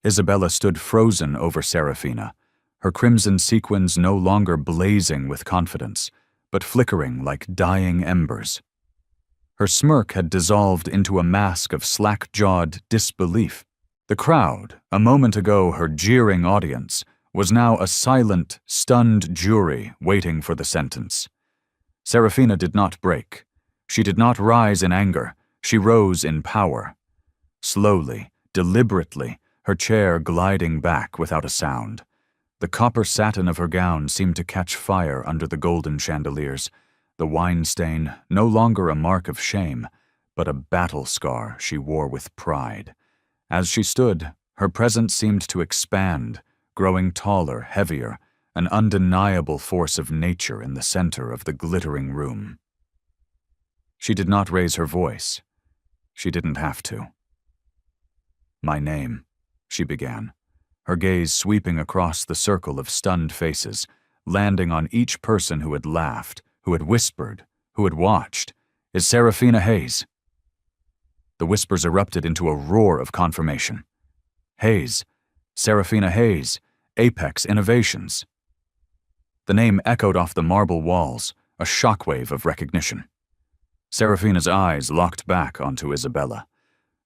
Isabella stood frozen over Serafina, her crimson sequins no longer blazing with confidence, but flickering like dying embers. Her smirk had dissolved into a mask of slack-jawed disbelief. The crowd, a moment ago her jeering audience, was now a silent, stunned jury waiting for the sentence. Serafina did not break. She did not rise in anger. She rose in power. Slowly, deliberately, her chair gliding back without a sound. The copper satin of her gown seemed to catch fire under the golden chandeliers, the wine stain no longer a mark of shame, but a battle scar she wore with pride. As she stood, her presence seemed to expand, growing taller, heavier, an undeniable force of nature in the center of the glittering room. She did not raise her voice. She didn't have to. "My name," she began, her gaze sweeping across the circle of stunned faces, landing on each person who had laughed, who had whispered, who had watched, "is Serafina Hayes." The whispers erupted into a roar of confirmation. "Hayes, Serafina Hayes, Apex Innovations." The name echoed off the marble walls, a shockwave of recognition. Serafina's eyes locked back onto Isabella.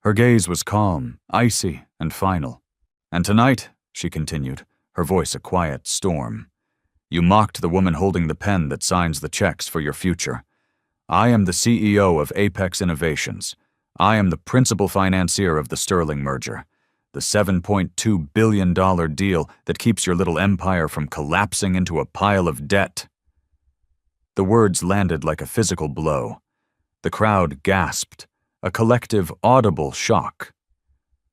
Her gaze was calm, icy, and final. "And tonight," she continued, her voice a quiet storm, "you mocked the woman holding the pen that signs the checks for your future. I am the CEO of Apex Innovations. I am the principal financier of the Sterling merger, the $7.2 billion deal that keeps your little empire from collapsing into a pile of debt." The words landed like a physical blow. The crowd gasped, a collective audible shock.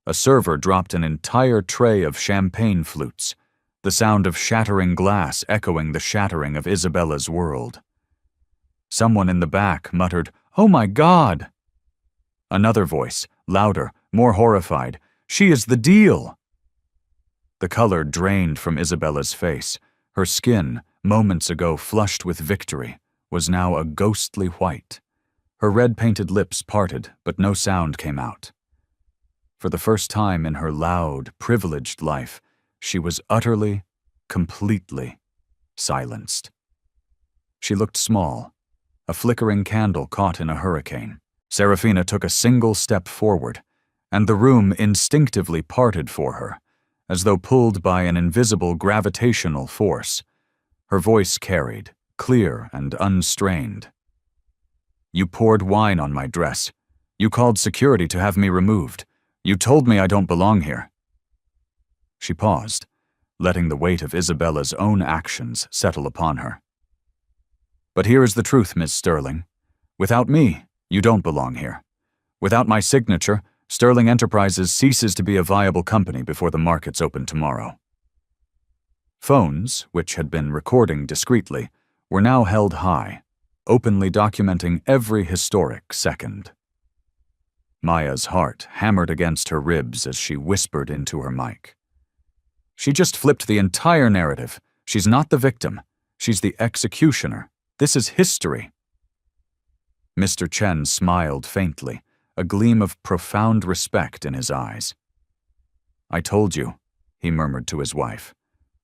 A server dropped an entire tray of champagne flutes, the sound of shattering glass echoing the shattering of Isabella's world. Someone in the back muttered, "Oh my God!" Another voice, louder, more horrified, "She is the deal!" The color drained from Isabella's face. Her skin, moments ago flushed with victory, was now a ghostly white. Her red-painted lips parted, but no sound came out. For the first time in her loud, privileged life, she was utterly, completely silenced. She looked small, a flickering candle caught in a hurricane. Serafina took a single step forward, and the room instinctively parted for her, as though pulled by an invisible gravitational force. Her voice carried, clear and unstrained. "You poured wine on my dress. You called security to have me removed. You told me I don't belong here." She paused, letting the weight of Isabella's own actions settle upon her. "But here is the truth, Miss Sterling. Without me, you don't belong here. Without my signature, Sterling Enterprises ceases to be a viable company before the markets open tomorrow." Phones, which had been recording discreetly, were now held high, openly documenting every historic second. Maya's heart hammered against her ribs as she whispered into her mic. "She just flipped the entire narrative. She's not the victim. She's the executioner. This is history." Mr. Chen smiled faintly, a gleam of profound respect in his eyes. "I told you," he murmured to his wife.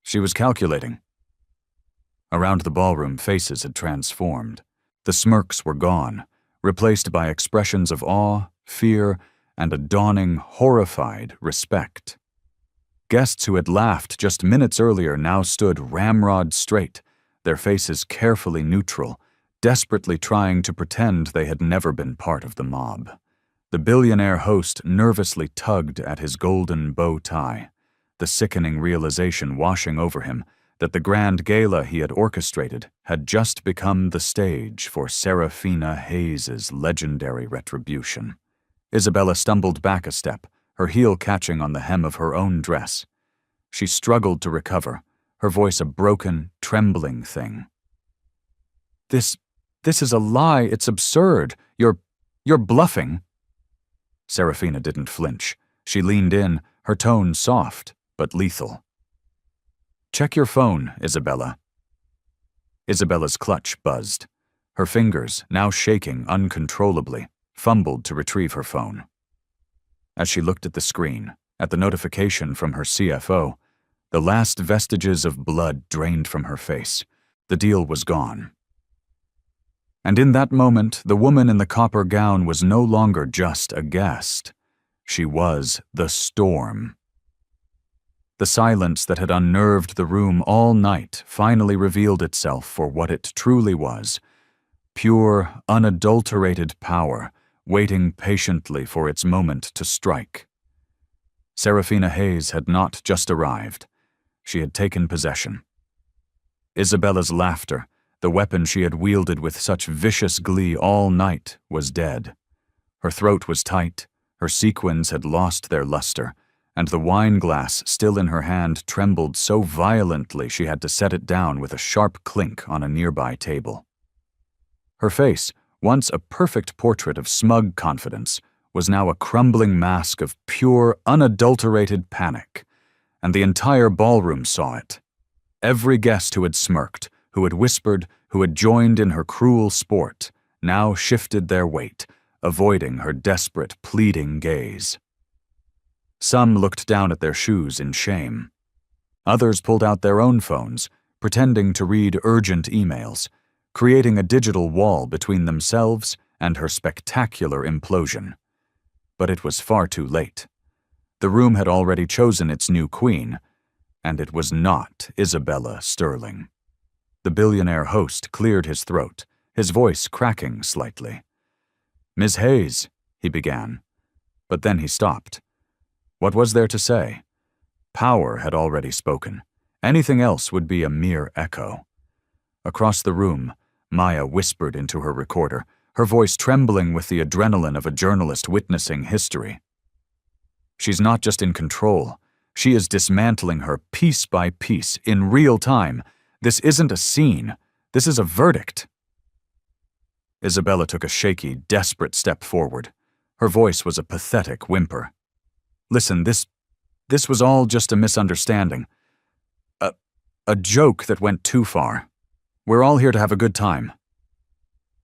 "She was calculating." Around the ballroom, faces had transformed. The smirks were gone, replaced by expressions of awe, fear, and a dawning, horrified respect. Guests who had laughed just minutes earlier now stood ramrod straight, their faces carefully neutral, desperately trying to pretend they had never been part of the mob. The billionaire host nervously tugged at his golden bow tie, the sickening realization washing over him that the grand gala he had orchestrated had just become the stage for Serafina Hayes's legendary retribution. Isabella stumbled back a step, her heel catching on the hem of her own dress. She struggled to recover, her voice a broken, trembling thing. This is a lie. It's absurd. You're bluffing." Serafina didn't flinch. She leaned in, her tone soft but lethal. "Check your phone, Isabella." Isabella's clutch buzzed. Her fingers, now shaking uncontrollably, fumbled to retrieve her phone. As she looked at the screen, at the notification from her CFO, the last vestiges of blood drained from her face. The deal was gone. And in that moment, the woman in the copper gown was no longer just a guest. She was the storm. The silence that had unnerved the room all night finally revealed itself for what it truly was: pure, unadulterated power, waiting patiently for its moment to strike. Serafina Hayes had not just arrived. She had taken possession. Isabella's laughter, the weapon she had wielded with such vicious glee all night, was dead. Her throat was tight, her sequins had lost their luster, and the wine glass still in her hand trembled so violently she had to set it down with a sharp clink on a nearby table. Her face, once a perfect portrait of smug confidence, was now a crumbling mask of pure, unadulterated panic, and the entire ballroom saw it. Every guest who had smirked, who had whispered, who had joined in her cruel sport, now shifted their weight, avoiding her desperate, pleading gaze. Some looked down at their shoes in shame. Others pulled out their own phones, pretending to read urgent emails, creating a digital wall between themselves and her spectacular implosion. But it was far too late. The room had already chosen its new queen, and it was not Isabella Sterling. The billionaire host cleared his throat, his voice cracking slightly. "Miss Hayes," he began. But then he stopped. What was there to say? Power had already spoken. Anything else would be a mere echo. Across the room, Maya whispered into her recorder, her voice trembling with the adrenaline of a journalist witnessing history. She's not just in control. She is dismantling her piece by piece, in real time. This isn't a scene. This is a verdict. Isabella took a shaky, desperate step forward. Her voice was a pathetic whimper. Listen, this was all just a misunderstanding. A joke that went too far. We're all here to have a good time.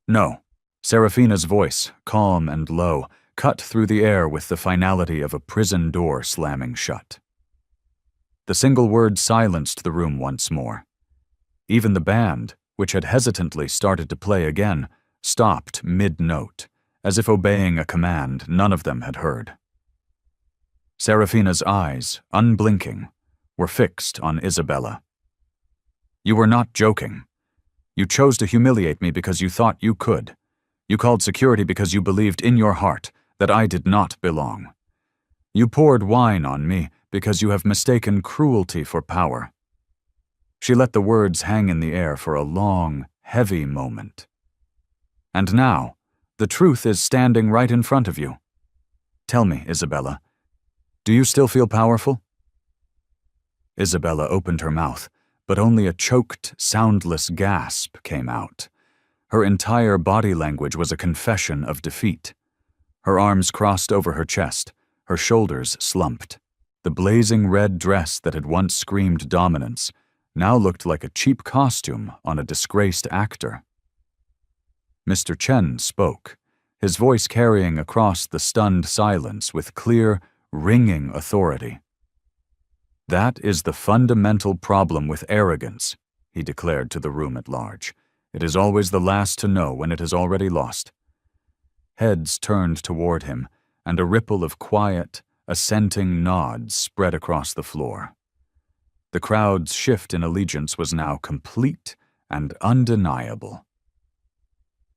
No. Serafina's voice, calm and low, cut through the air with the finality of a prison door slamming shut. The single word silenced the room once more. Even the band, which had hesitantly started to play again, stopped mid-note, as if obeying a command none of them had heard. Serafina's eyes, unblinking, were fixed on Isabella. You were not joking. You chose to humiliate me because you thought you could. You called security because you believed in your heart that I did not belong. You poured wine on me because you have mistaken cruelty for power. She let the words hang in the air for a long, heavy moment. And now, the truth is standing right in front of you. Tell me, Isabella, do you still feel powerful? Isabella opened her mouth, but only a choked, soundless gasp came out. Her entire body language was a confession of defeat. Her arms crossed over her chest, her shoulders slumped. The blazing red dress that had once screamed dominance now looked like a cheap costume on a disgraced actor. Mr. Chen spoke, his voice carrying across the stunned silence with clear, ringing authority. That is the fundamental problem with arrogance, he declared to the room at large. It is always the last to know when it has already lost. Heads turned toward him, and a ripple of quiet, assenting nods spread across the floor. The crowd's shift in allegiance was now complete and undeniable.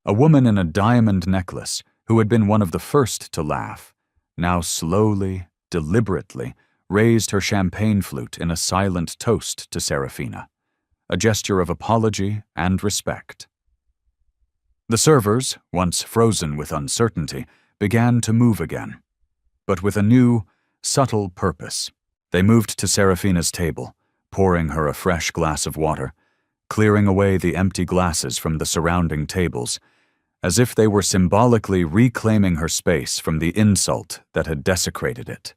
A woman in a diamond necklace, who had been one of the first to laugh, now slowly, deliberately, raised her champagne flute in a silent toast to Serafina, a gesture of apology and respect. The servers, once frozen with uncertainty, began to move again, but with a new, subtle purpose. They moved to Serafina's table, pouring her a fresh glass of water, clearing away the empty glasses from the surrounding tables, as if they were symbolically reclaiming her space from the insult that had desecrated it.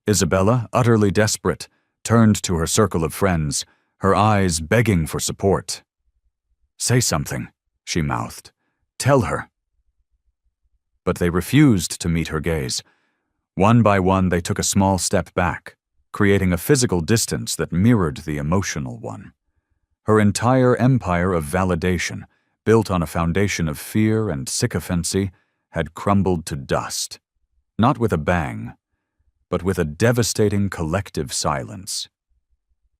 Isabella, utterly desperate, turned to her circle of friends, her eyes begging for support. "Say something," she mouthed. "Tell her." But they refused to meet her gaze. One by one, they took a small step back, creating a physical distance that mirrored the emotional one. Her entire empire of validation, built on a foundation of fear and sycophancy, had crumbled to dust, not with a bang, but with a devastating collective silence.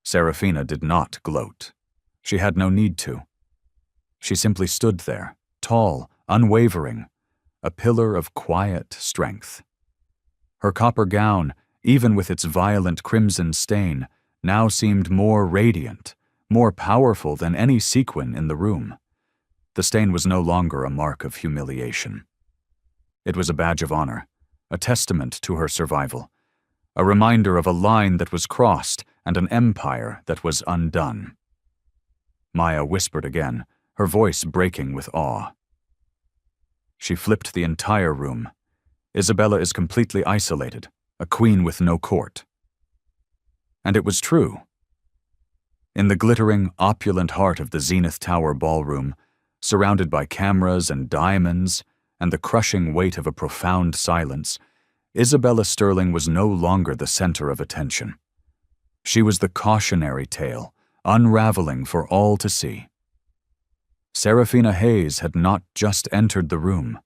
Serafina did not gloat. She had no need to. She simply stood there, tall, unwavering, a pillar of quiet strength. Her copper gown, even with its violent crimson stain, now seemed more radiant, more powerful than any sequin in the room. The stain was no longer a mark of humiliation. It was a badge of honor, a testament to her survival, a reminder of a line that was crossed and an empire that was undone. Maya whispered again, her voice breaking with awe. She flipped the entire room. Isabella is completely isolated, a queen with no court. And it was true. In the glittering, opulent heart of the Zenith Tower ballroom, surrounded by cameras and diamonds and the crushing weight of a profound silence, Isabella Sterling was no longer the center of attention. She was the cautionary tale, unraveling for all to see. Serafina Hayes had not just entered the room.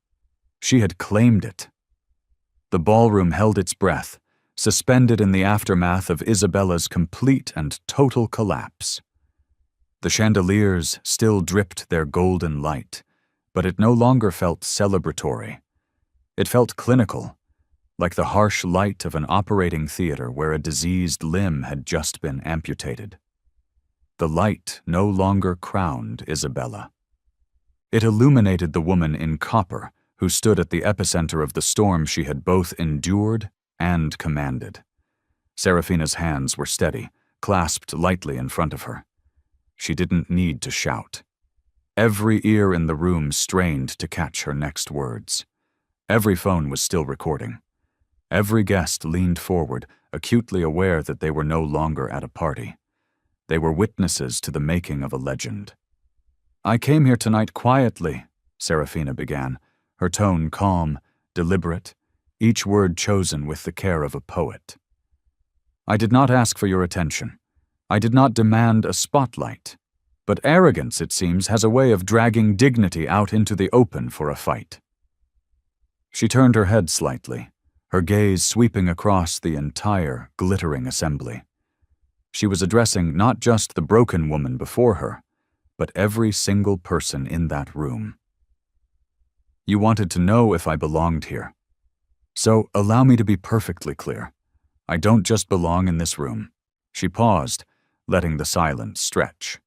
She had claimed it. The ballroom held its breath, suspended in the aftermath of Isabella's complete and total collapse. The chandeliers still dripped their golden light, but it no longer felt celebratory. It felt clinical, like the harsh light of an operating theater where a diseased limb had just been amputated. The light no longer crowned Isabella. It illuminated the woman in copper who stood at the epicenter of the storm she had both endured and commanded. Serafina's hands were steady, clasped lightly in front of her. She didn't need to shout. Every ear in the room strained to catch her next words. Every phone was still recording. Every guest leaned forward, acutely aware that they were no longer at a party. They were witnesses to the making of a legend. "I came here tonight quietly," Serafina began, her tone calm, deliberate, each word chosen with the care of a poet. "I did not ask for your attention. I did not demand a spotlight. But arrogance, it seems, has a way of dragging dignity out into the open for a fight." She turned her head slightly, her gaze sweeping across the entire glittering assembly. She was addressing not just the broken woman before her, but every single person in that room. "You wanted to know if I belonged here. So allow me to be perfectly clear. I don't just belong in this room." She paused, letting the silence stretch.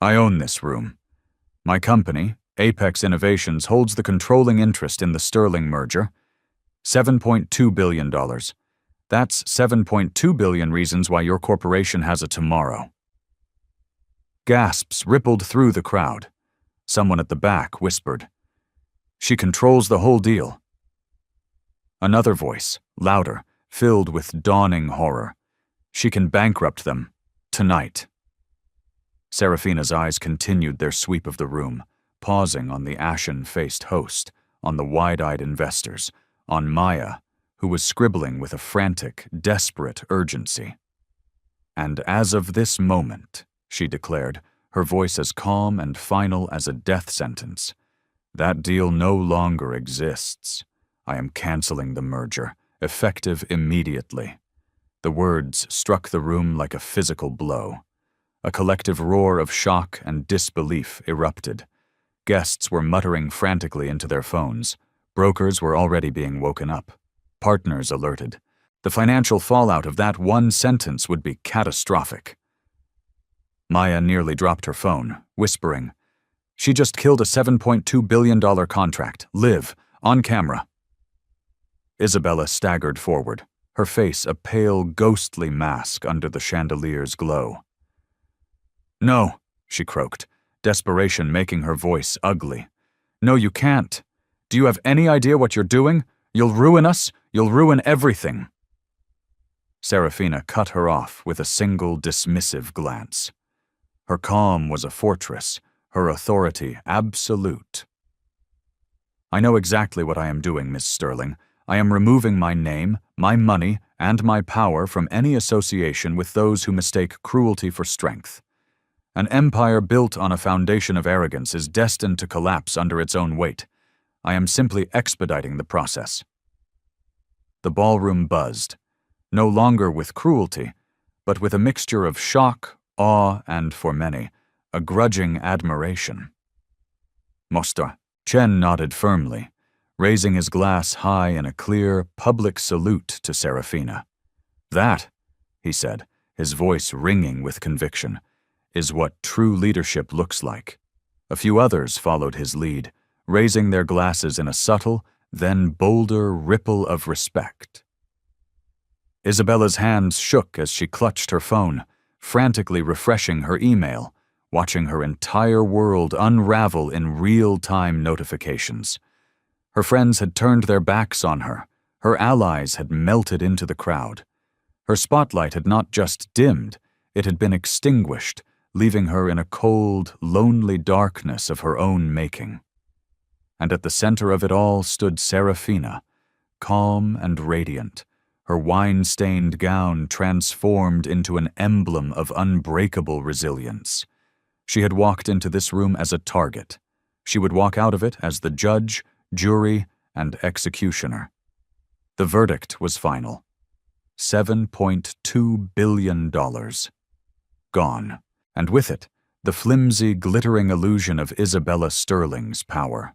"I own this room. My company, Apex Innovations, holds the controlling interest in the Sterling merger. $7.2 billion. That's 7.2 billion reasons why your corporation has a tomorrow." Gasps rippled through the crowd. Someone at the back whispered, "She controls the whole deal." Another voice, louder, filled with dawning horror, "She can bankrupt them. Tonight." Serafina's eyes continued their sweep of the room, pausing on the ashen-faced host, on the wide-eyed investors, on Maya, who was scribbling with a frantic, desperate urgency. "And as of this moment," she declared, her voice as calm and final as a death sentence, "that deal no longer exists. I am canceling the merger, effective immediately." The words struck the room like a physical blow. A collective roar of shock and disbelief erupted. Guests were muttering frantically into their phones. Brokers were already being woken up. Partners alerted. The financial fallout of that one sentence would be catastrophic. Maya nearly dropped her phone, whispering, "She just killed a $7.2 billion contract. Live, on camera." Isabella staggered forward, her face a pale, ghostly mask under the chandelier's glow. "No," she croaked, desperation making her voice ugly. "No, you can't. Do you have any idea what you're doing? You'll ruin us. You'll ruin everything." Serafina cut her off with a single dismissive glance. Her calm was a fortress, her authority absolute. "I know exactly what I am doing, Miss Sterling. I am removing my name, my money, and my power from any association with those who mistake cruelty for strength. An empire built on a foundation of arrogance is destined to collapse under its own weight. I am simply expediting the process." The ballroom buzzed, no longer with cruelty, but with a mixture of shock, awe, and, for many, a grudging admiration. Mostra. Chen nodded firmly, raising his glass high in a clear, public salute to Serafina. "That," he said, his voice ringing with conviction, "is what true leadership looks like." A few others followed his lead, raising their glasses in a subtle, then bolder ripple of respect. Isabella's hands shook as she clutched her phone, frantically refreshing her email, watching her entire world unravel in real-time notifications. Her friends had turned their backs on her. Her allies had melted into the crowd. Her spotlight had not just dimmed, it had been extinguished, leaving her in a cold, lonely darkness of her own making. And at the center of it all stood Serafina, calm and radiant, her wine-stained gown transformed into an emblem of unbreakable resilience. She had walked into this room as a target. She would walk out of it as the judge, jury, and executioner. The verdict was final. $7.2 billion. Gone, and with it, the flimsy, glittering illusion of Isabella Sterling's power.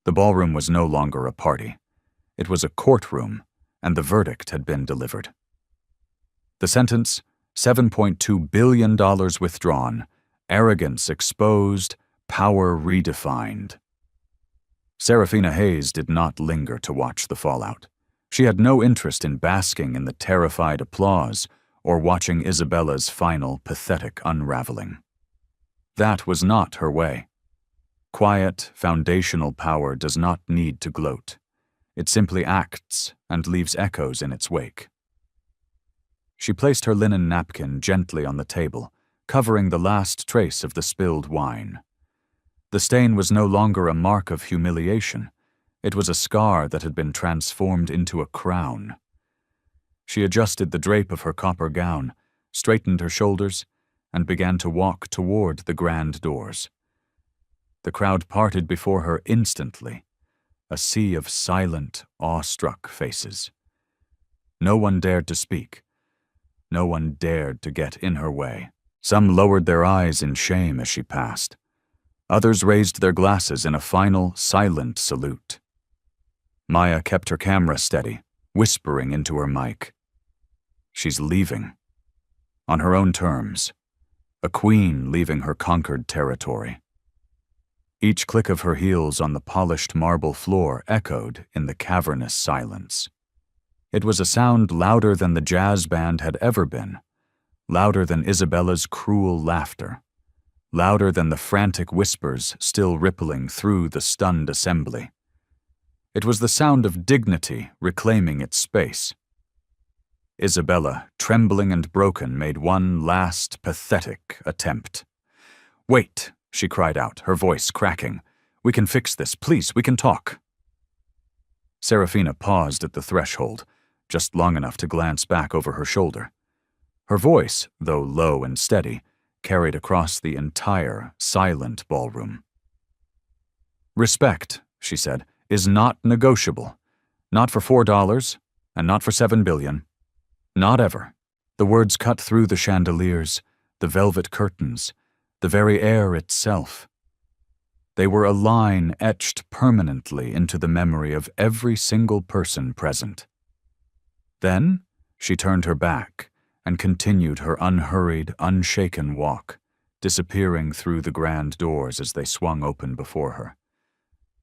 The ballroom was no longer a party. It was a courtroom, and the verdict had been delivered. The sentence, $7.2 billion withdrawn, arrogance exposed, power redefined. Serafina Hayes did not linger to watch the fallout. She had no interest in basking in the terrified applause or watching Isabella's final, pathetic unraveling. That was not her way. Quiet, foundational power does not need to gloat. It simply acts and leaves echoes in its wake. She placed her linen napkin gently on the table, covering the last trace of the spilled wine. The stain was no longer a mark of humiliation. It was a scar that had been transformed into a crown. She adjusted the drape of her copper gown, straightened her shoulders, and began to walk toward the grand doors. The crowd parted before her instantly, a sea of silent, awestruck faces. No one dared to speak. No one dared to get in her way. Some lowered their eyes in shame as she passed. Others raised their glasses in a final, silent salute. Maya kept her camera steady, whispering into her mic. She's leaving. On her own terms. A queen leaving her conquered territory. Each click of her heels on the polished marble floor echoed in the cavernous silence. It was a sound louder than the jazz band had ever been, louder than Isabella's cruel laughter, louder than the frantic whispers still rippling through the stunned assembly. It was the sound of dignity reclaiming its space. Isabella, trembling and broken, made one last pathetic attempt. "Wait," she cried out, her voice cracking. "We can fix this. Please, we can talk." Serafina paused at the threshold, just long enough to glance back over her shoulder. Her voice, though low and steady, carried across the entire, silent ballroom. "Respect," she said, "is not negotiable. Not for $4, and not for $7 billion. Not ever." The words cut through the chandeliers, the velvet curtains, the very air itself. They were a line etched permanently into the memory of every single person present. Then she turned her back and continued her unhurried, unshaken walk, disappearing through the grand doors as they swung open before her.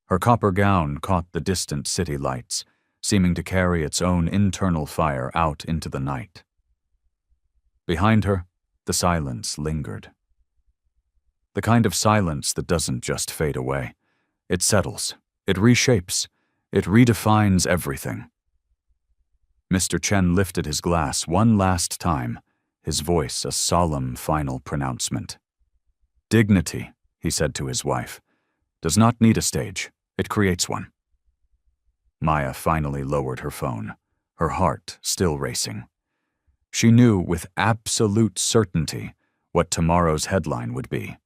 Her copper gown caught the distant city lights, seeming to carry its own internal fire out into the night. Behind her, the silence lingered. The kind of silence that doesn't just fade away. It settles, it reshapes, it redefines everything. Mr. Chen lifted his glass one last time, his voice a solemn final pronouncement. "Dignity," he said to his wife, "does not need a stage. It creates one." Maya finally lowered her phone, her heart still racing. She knew with absolute certainty what tomorrow's headline would be.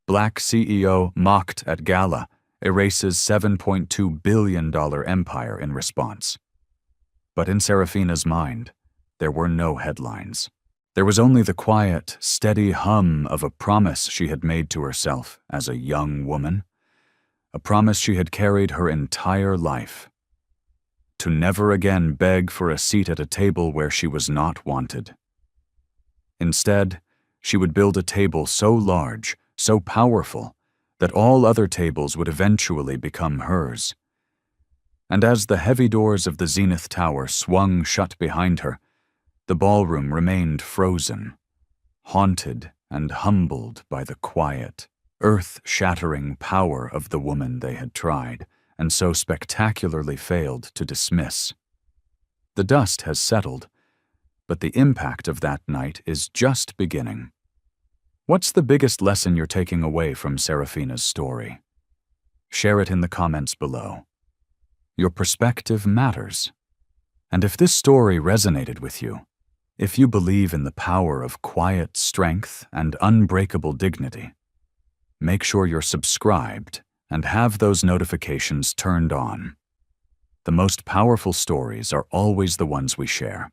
Black CEO mocked at Gala, erases $7.2 billion empire in response. But in Serafina's mind, there were no headlines. There was only the quiet, steady hum of a promise she had made to herself as a young woman, a promise she had carried her entire life. To never again beg for a seat at a table where she was not wanted. Instead, she would build a table so large, so powerful, that all other tables would eventually become hers. And as the heavy doors of the Zenith Tower swung shut behind her, the ballroom remained frozen, haunted and humbled by the quiet, earth-shattering power of the woman they had tried and so spectacularly failed to dismiss. The dust has settled, but the impact of that night is just beginning. What's the biggest lesson you're taking away from Serafina's story? Share it in the comments below. Your perspective matters. And if this story resonated with you, if you believe in the power of quiet strength and unbreakable dignity, make sure you're subscribed and have those notifications turned on. The most powerful stories are always the ones we share.